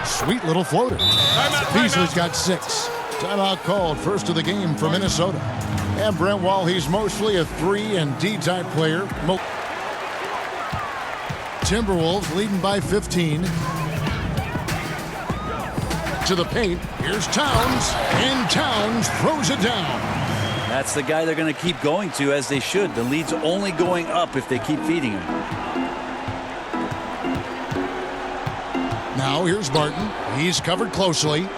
Sweet little floater. Beasley's got 6. Timeout called. First of the game for Minnesota. And Brent, while he's mostly a 3 and D type player, Timberwolves leading by 15. To the paint. Here's Towns. And Towns throws it down. That's the guy they're going to keep going to, as they should. The lead's only going up if they keep feeding him. Now here's Barton. He's covered closely.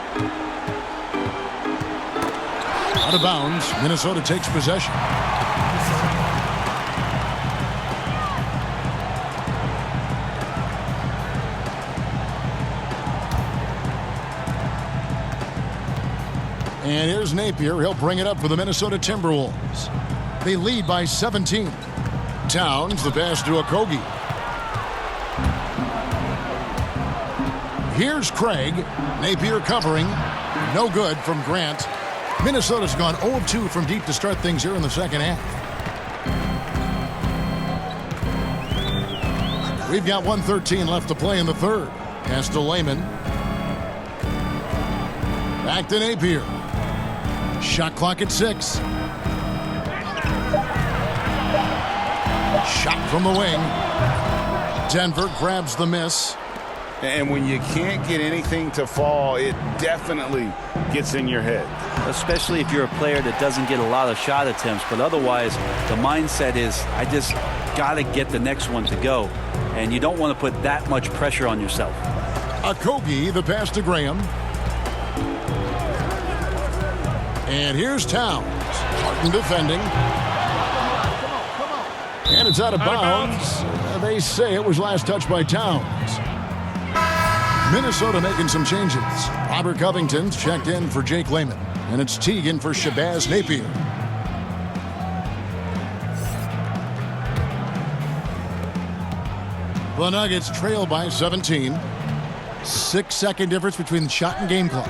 Out of bounds. Minnesota takes possession. And here's Napier. He'll bring it up for the Minnesota Timberwolves. They lead by 17. Towns, the pass to Okogie. Here's Craig. Napier covering. No good from Grant. Minnesota's gone 0 of 2 from deep to start things here in the second half. We've got 1:13 left to play in the third. Pass to Layman. Back to Napier. Shot clock at 6. Shot from the wing. Denver grabs the miss. And when you can't get anything to fall, it definitely gets in your head. Especially if you're a player that doesn't get a lot of shot attempts. But otherwise, the mindset is, I just got to get the next one to go. And you don't want to put that much pressure on yourself. Okogie, the pass to Graham. And here's Towns. Martin defending. And it's out of bounds. They say it was last touched by Towns. Minnesota making some changes. Robert Covington's checked in for Jake Layman. And it's Teagan for Shabazz Napier. The Nuggets trail by 17. 6-second difference between the shot and game clock.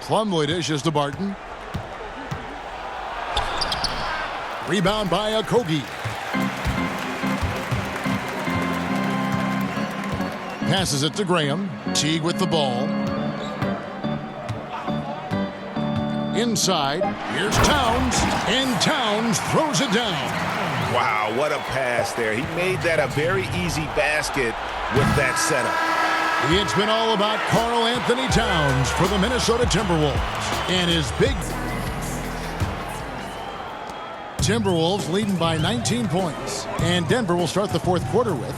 Plumlee dishes to Barton. Rebound by Okogie. Passes it to Graham. Teague with the ball. Inside. Here's Towns. And Towns throws it down. Wow, what a pass there. He made that a very easy basket with that setup. It's been all about Karl Anthony Towns for the Minnesota Timberwolves. And his big Timberwolves leading by 19 points. And Denver will start the fourth quarter with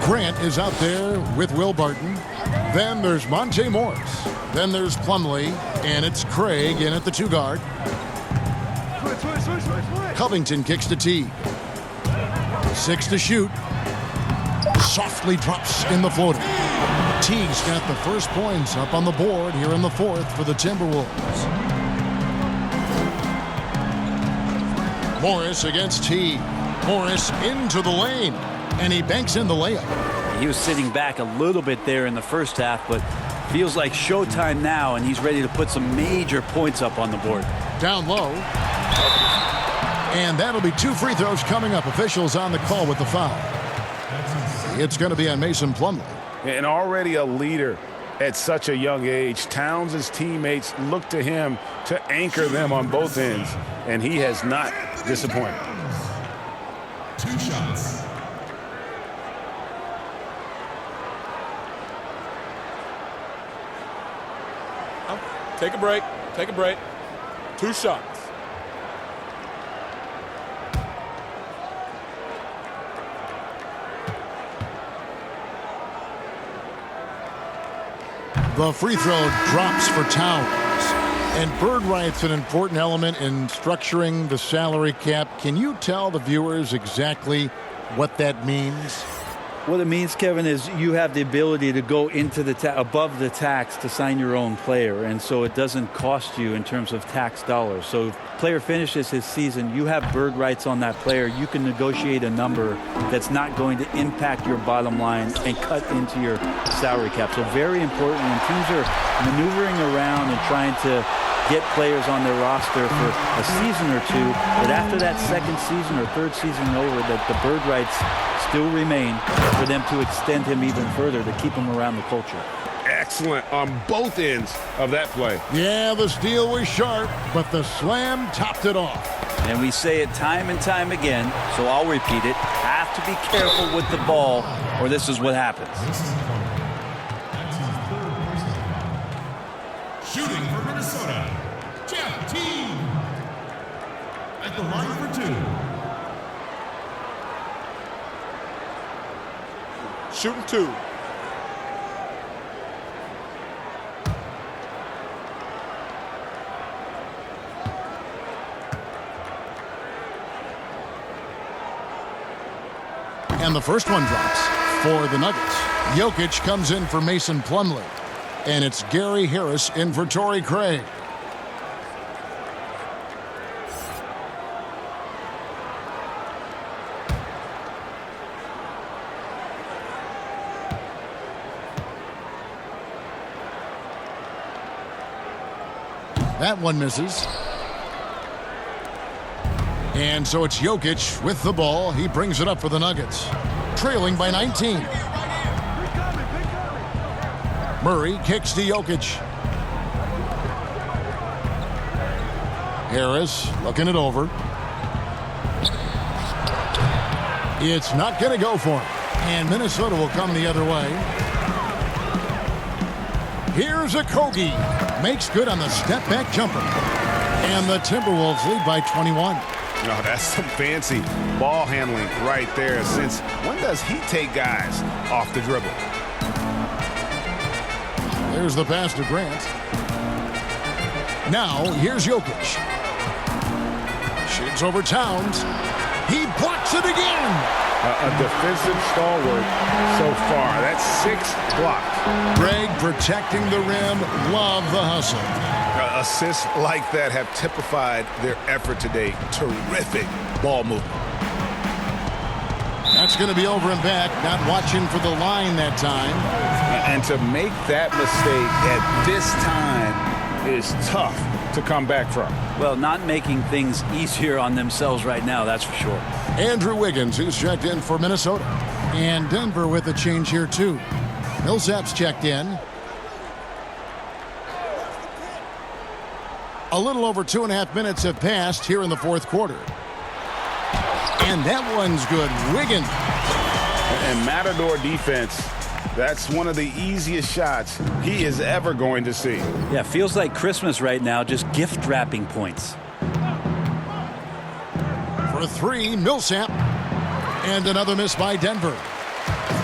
Grant is out there with Will Barton. Then there's Monte Morris. Then there's Plumlee. And it's Craig in at the 2 guard. Covington kicks to Teague. 6 to shoot. Softly drops in the floater. Teague's got the first points up on the board here in the fourth for the Timberwolves. Morris against Teague. Morris into the lane. And he banks in the layup. He was sitting back a little bit there in the first half, but feels like showtime now, and he's ready to put some major points up on the board. Down low. And that'll be 2 free throws coming up. Officials on the call with the foul. It's going to be on Mason Plumlee. And already a leader at such a young age. Towns' teammates look to him to anchor them on both ends, and he has not disappointed. 2 shots. Take a break. Take a break. 2 shots. The free throw drops for Towns. And bird rights an important element in structuring the salary cap. Can you tell the viewers exactly what that means? What it means, Kevin, is you have the ability to go into the above the tax to sign your own player, and so it doesn't cost you in terms of tax dollars. So if a player finishes his season, you have bird rights on that player. You can negotiate a number that's not going to impact your bottom line and cut into your salary cap. So very important when teams are maneuvering around and trying to get players on their roster for a season or 2, but after that second season or third season over, that the bird rights still remain for them to extend him even further to keep him around the culture. Excellent on both ends of that play. Yeah, the steal was sharp, but the slam topped it off. And we say it time and time again, so I'll repeat it. Have to be careful with the ball, or this is what happens. Shooting for Minnesota, Jeff Teague. At the line for 2. Shooting 2. And the first one drops for the Nuggets. Jokic comes in for Mason Plumlee. And it's Gary Harris in for Torrey Craig. That one misses. And so it's Jokic with the ball. He brings it up for the Nuggets. Trailing by 19. Murray kicks to Jokic. Harris looking it over. It's not going to go for him. And Minnesota will come the other way. Here's a Kogi. Makes good on the step-back jumper. And the Timberwolves lead by 21. No, that's some fancy ball handling right there. Since when does he take guys off the dribble? There's the pass to Grant. Now, here's Jokic. Shoots over Towns. He blocks it again. A defensive stalwart so far. That's 6 blocks. Greg protecting the rim. Love the hustle. Assists like that have typified their effort today. Terrific ball movement. That's going to be over and back. Not watching for the line that time. And to make that mistake at this time is tough to come back from. Well, not making things easier on themselves right now, that's for sure. Andrew Wiggins, who's checked in for Minnesota. And Denver with a change here, too. Millsap's checked in. A little over 2.5 minutes have passed here in the fourth quarter. And that one's good. Wiggins. And Matador defense, that's one of the easiest shots he is ever going to see. Yeah, feels like Christmas right now, just gift wrapping points. For 3, Millsap. And another miss by Denver.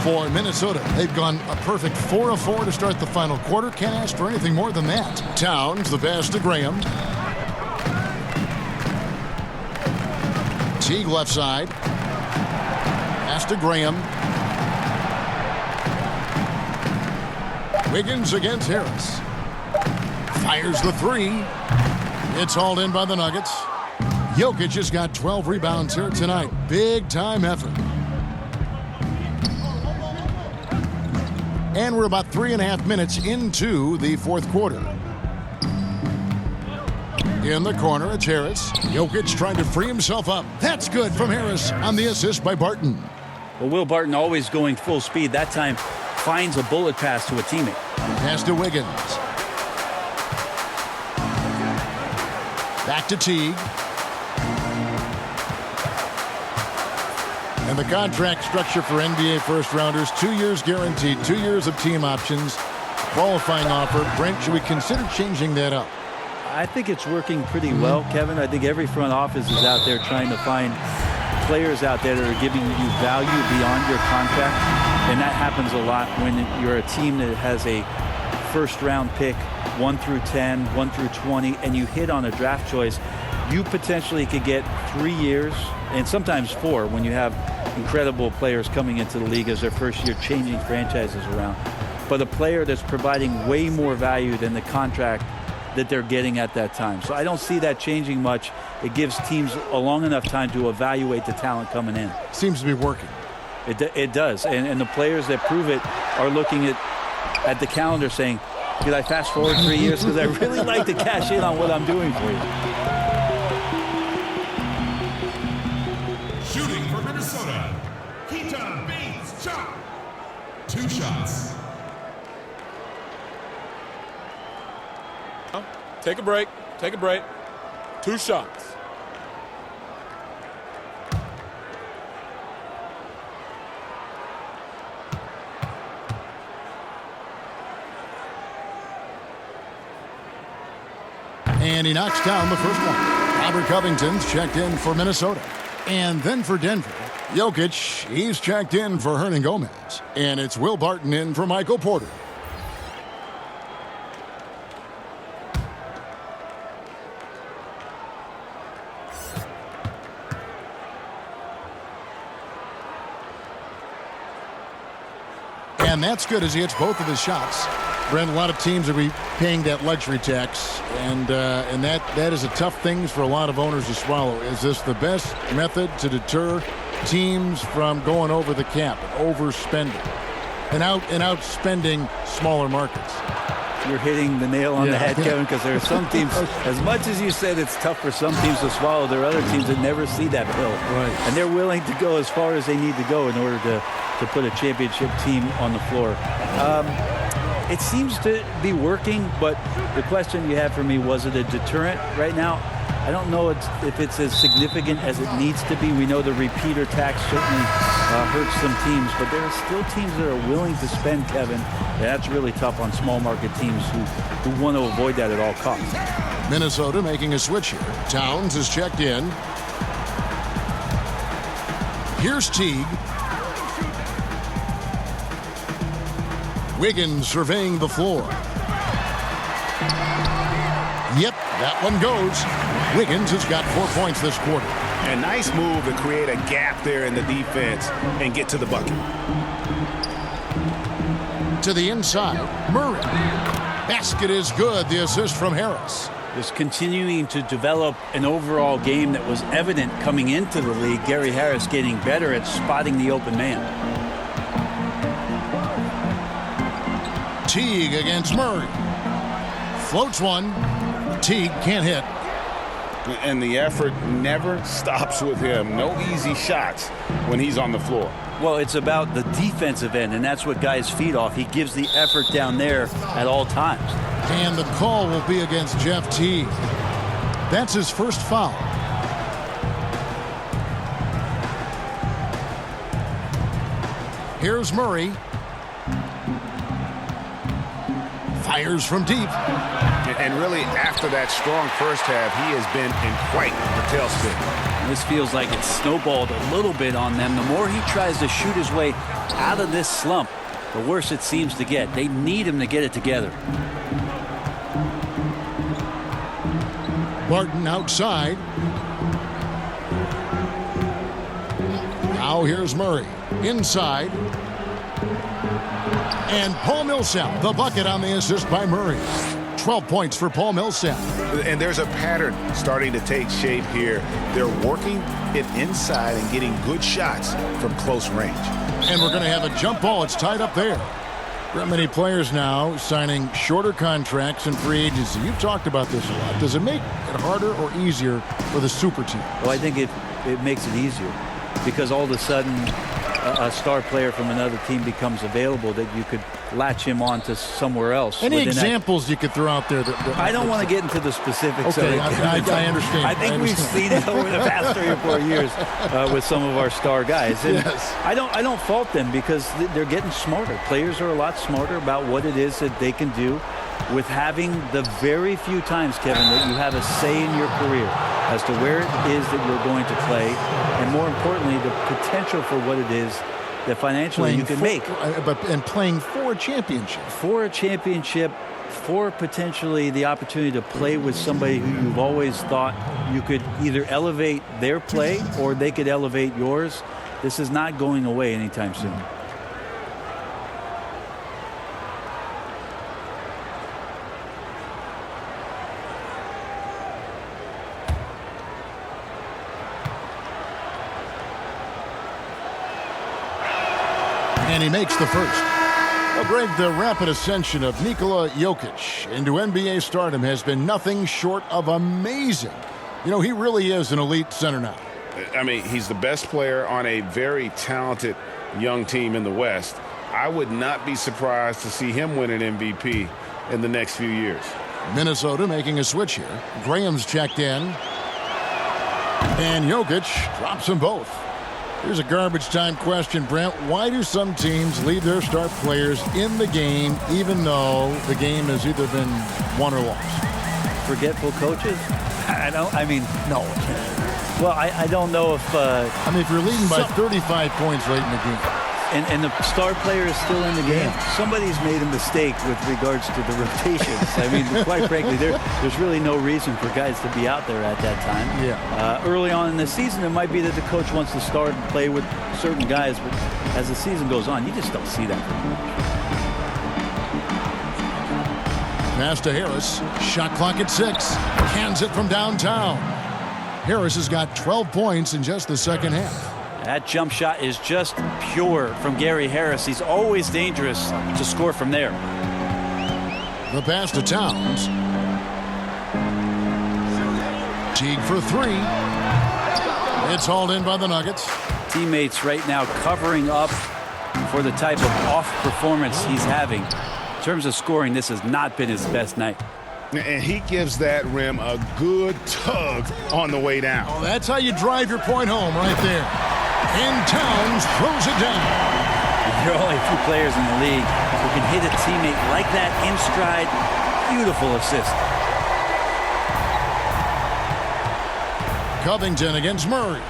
For Minnesota, they've gone a perfect 4 of 4 to start the final quarter. Can't ask for anything more than that. Towns, the pass to Graham. Teague left side. Pass to Graham. Wiggins against Harris. Fires the 3. It's hauled in by the Nuggets. Jokic has got 12 rebounds here tonight. Big time effort. And we're about 3.5 minutes into the fourth quarter. In the corner, it's Harris. Jokic trying to free himself up. That's good from Harris on the assist by Barton. Well, Will Barton always going full speed. That time finds a bullet pass to a teammate. Pass to Wiggins. Back to Teague. And the contract structure for NBA first-rounders, 2 years guaranteed, 2 years of team options, qualifying offer. Brent, should we consider changing that up? I think it's working pretty well, Kevin. I think every front office is out there trying to find players out there that are giving you value beyond your contract. And that happens a lot when you're a team that has a first-round pick, 1 through 10, 1 through 20, and you hit on a draft choice. You potentially could get 3 years and sometimes 4 when you have incredible players coming into the league as their first year, changing franchises around. But a player that's providing way more value than the contract that they're getting at that time. So I don't see that changing much. It gives teams a long enough time to evaluate the talent coming in. Seems to be working. It does. And the players that prove it are looking at the calendar saying, could I fast forward 3 years? Because I really like to cash in on what I'm doing for you. Shooting for Minnesota, Keita Bates-Chop. 2 shots. Take a break. Take a break. 2 shots. And he knocks down the first one. Robert Covington's checked in for Minnesota. And then for Denver, Jokic, he's checked in for Hernan Gomez. And it's Will Barton in for Michael Porter. And that's good as he hits both of his shots. Brent, a lot of teams will be paying that luxury tax, and that is a tough thing for a lot of owners to swallow. Is this the best method to deter teams from going over the cap, overspending, and outspending smaller markets? You're hitting the nail on the head, Kevin, because there are some teams, as much as you said it's tough for some teams to swallow, there are other teams that never see that pill. Right. And they're willing to go as far as they need to go in order to put a championship team on the floor. It seems to be working, but the question you have for me, was it a deterrent right now? I don't know if it's as significant as it needs to be. We know the repeater tax certainly hurts some teams, but there are still teams that are willing to spend, Kevin. And that's really tough on small market teams who want to avoid that at all costs. Minnesota making a switch here. Towns is checked in. Here's Teague. Wiggins surveying the floor. Yep, that one goes. Wiggins has got 4 points this quarter. A nice move to create a gap there in the defense and get to the bucket. To the inside, Murray. Basket is good. The assist from Harris. Just continuing to develop an overall game that was evident coming into the league. Gary Harris getting better at spotting the open man. Teague against Murray. Floats one. Teague can't hit. And the effort never stops with him. No easy shots when he's on the floor. Well, it's about the defensive end, and that's what guys feed off. He gives the effort down there at all times. And the call will be against Jeff Teague. That's his first foul. Here's Murray. Fires from deep. And really, after that strong first half, he has been in quite the tailspin. This feels like it's snowballed a little bit on them. The more he tries to shoot his way out of this slump, the worse it seems to get. They need him to get it together. Barton outside. Now here's Murray. Inside. And Paul Millsap, the bucket on the assist by Murray. 12 points for Paul Millsap. And there's a pattern starting to take shape here. They're working it inside and getting good shots from close range. And we're going to have a jump ball. It's tied up there. There are many players now signing shorter contracts in free agency. You've talked about this a lot. Does it make it harder or easier for the super team? Well, I think it makes it easier because all of a sudden a star player from another team becomes available that you could latch him on to somewhere else. Any examples you could throw out there? I don't want to get into the specifics. Okay, of it. I understand. I think we've seen it over the past 3 or 4 years with some of our star guys. And yes. I don't fault them because they're getting smarter. Players are a lot smarter about what it is that they can do with having the very few times, Kevin, that you have a say in your career as to where it is that you're going to play, and more importantly, the potential for what it is that financially you can make. And playing for a championship. For a championship, for potentially the opportunity to play with somebody who you've always thought you could either elevate their play or they could elevate yours. This is not going away anytime soon. And he makes the first. Well, Greg, the rapid ascension of Nikola Jokic into NBA stardom has been nothing short of amazing. You know, he really is an elite center now. I mean, he's the best player on a very talented young team in the West. I would not be surprised to see him win an MVP in the next few years. Minnesota making a switch here. Graham's checked in. And Jokic drops them both. Here's a garbage time question, Brent. Why do some teams leave their star players in the game even though the game has either been won or lost? Forgetful coaches? No. Well, I don't know if... if you're leading by 35 points late in the game. And the star player is still in the game. Somebody's made a mistake with regards to the rotations. I mean, quite frankly, there's really no reason for guys to be out there at that time. Yeah. Early on in the season, it might be that the coach wants to start and play with certain guys, but as the season goes on, you just don't see that very much. Pass to Harris. Shot clock at 6. Cans it from downtown. Harris has got 12 points in just the second half. That jump shot is just pure from Gary Harris. He's always dangerous to score from there. The pass to Towns. Teague for 3. It's hauled in by the Nuggets. Teammates right now covering up for the type of off performance he's having. In terms of scoring, this has not been his best night. And he gives that rim a good tug on the way down. Oh, that's how you drive your point home right there. And Towns throws it down. There are only a few players in the league who can hit a teammate like that in stride. Beautiful assist. Covington against Murray.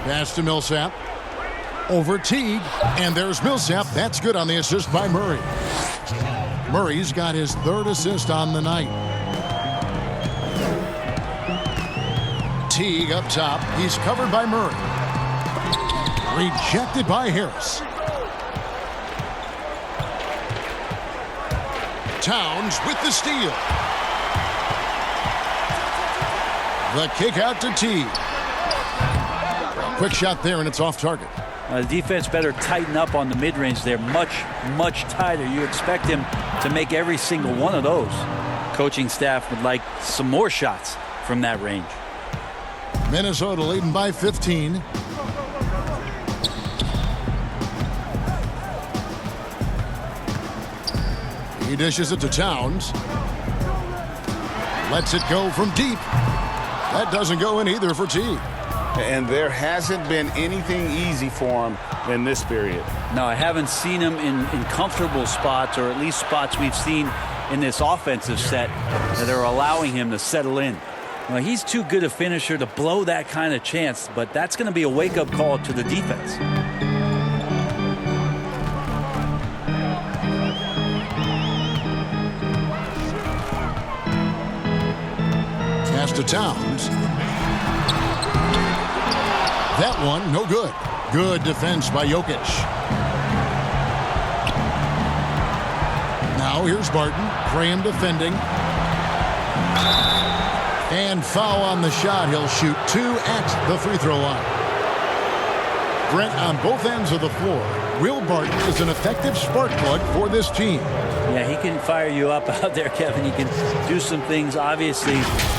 Pass to Millsap. Over Teague. And there's Millsap. That's good on the assist by Murray. Murray's got his 3rd assist on the night. Teague up top. He's covered by Murray. Rejected by Harris. Towns with the steal. The kick out to Teague. Quick shot there, and it's off target. The defense better tighten up on the mid-range there. Much tighter. You expect him to make every single one of those. Coaching staff would like some more shots from that range. Minnesota leading by 15. He dishes it to Towns. Lets it go from deep. That doesn't go in either for Teague. And there hasn't been anything easy for him in this period. No, I haven't seen him in comfortable spots, or at least spots we've seen in this offensive set that are allowing him to settle in. Well, he's too good a finisher to blow that kind of chance, but that's going to be a wake-up call to the defense. Pass to Towns. That one, no good. Good defense by Jokic. Now here's Barton. Graham defending. And foul on the shot. He'll shoot 2 at the free throw line. Brent, on both ends of the floor, Will Barton is an effective spark plug for this team. Yeah, he can fire you up out there, Kevin. He can do some things, obviously,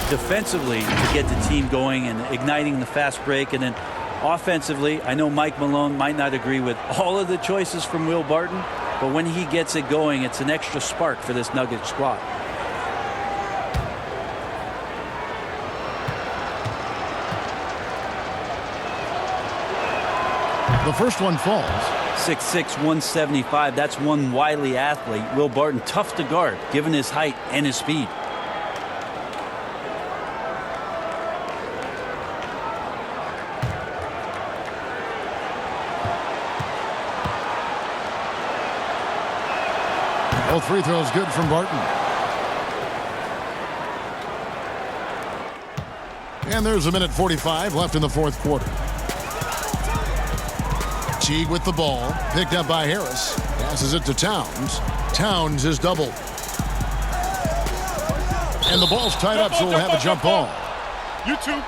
defensively to get the team going and igniting the fast break. And then offensively, I know Mike Malone might not agree with all of the choices from Will Barton, but when he gets it going, it's an extra spark for this Nugget squad. The first one falls. 6'6", 175. That's one wily athlete. Will Barton, tough to guard, given his height and his speed. Both free throws good from Barton. And there's 1:45 left in the fourth quarter. Teague with the ball, picked up by Harris. Passes it to Towns. Towns is doubled. And the ball's tied up, so we'll have a jump ball. You too.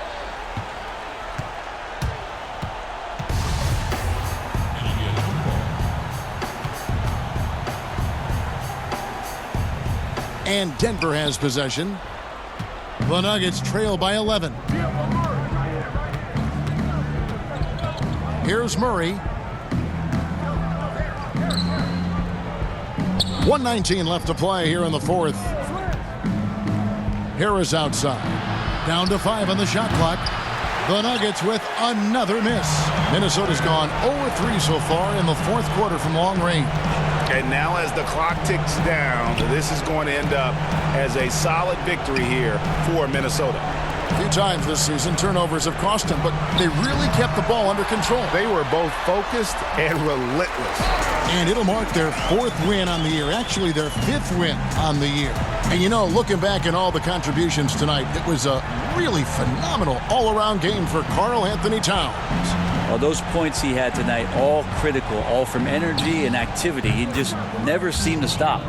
And Denver has possession. The Nuggets trail by 11. Here's Murray. 1:19 left to play here in the fourth. Harris outside. Down to 5 on the shot clock. The Nuggets with another miss. Minnesota's gone 0-3 so far in the fourth quarter from long range. And now as the clock ticks down, this is going to end up as a solid victory here for Minnesota. A few times this season, turnovers have cost them, but they really kept the ball under control. They were both focused and relentless. And it'll mark their 4th win on the year, actually their 5th win on the year. And you know, looking back at all the contributions tonight, it was a really phenomenal all-around game for Karl Anthony Towns. Well, those points he had tonight, all critical, all from energy and activity. He just never seemed to stop.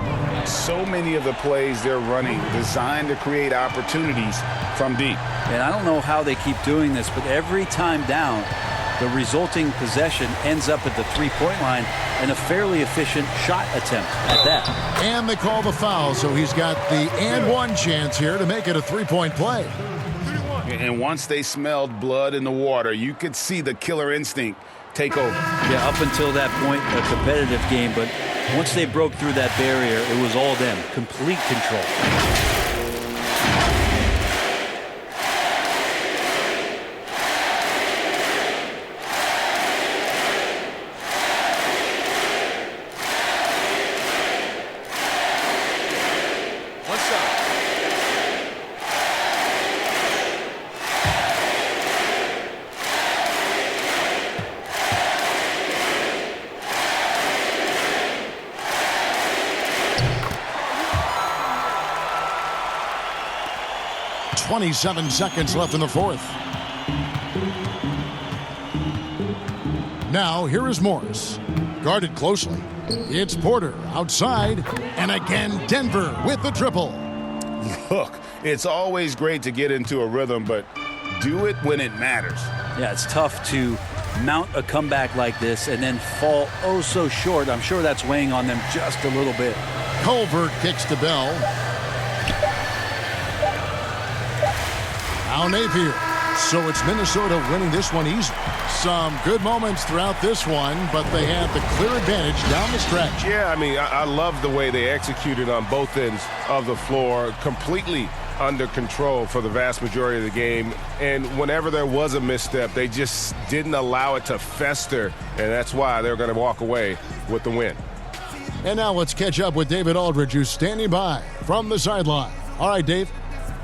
So many of the plays they're running designed to create opportunities from deep. And I don't know how they keep doing this, but every time down, the resulting possession ends up at the three-point line and a fairly efficient shot attempt at that. And they call the foul, so he's got the and one chance here to make it a three-point play. And once they smelled blood in the water, you could see the killer instinct take over. Yeah, up until that point, a competitive game, but once they broke through that barrier, it was all them. Complete control. What's up? 27 seconds left in the fourth. Now, here is Morris. Guarded closely. It's Porter outside. And again, Denver with the triple. Look, it's always great to get into a rhythm, but do it when it matters. Yeah, it's tough to mount a comeback like this and then fall oh so short. I'm sure that's weighing on them just a little bit. Culver kicks to Bell. Now Napier. So it's Minnesota winning this one easily. Some good moments throughout this one, but they had the clear advantage down the stretch. Yeah, I mean, I love the way they executed on both ends of the floor. Completely under control for the vast majority of the game. And whenever there was a misstep, they just didn't allow it to fester. And that's why they're going to walk away with the win. And now let's catch up with David Aldridge, who's standing by from the sideline. All right, Dave.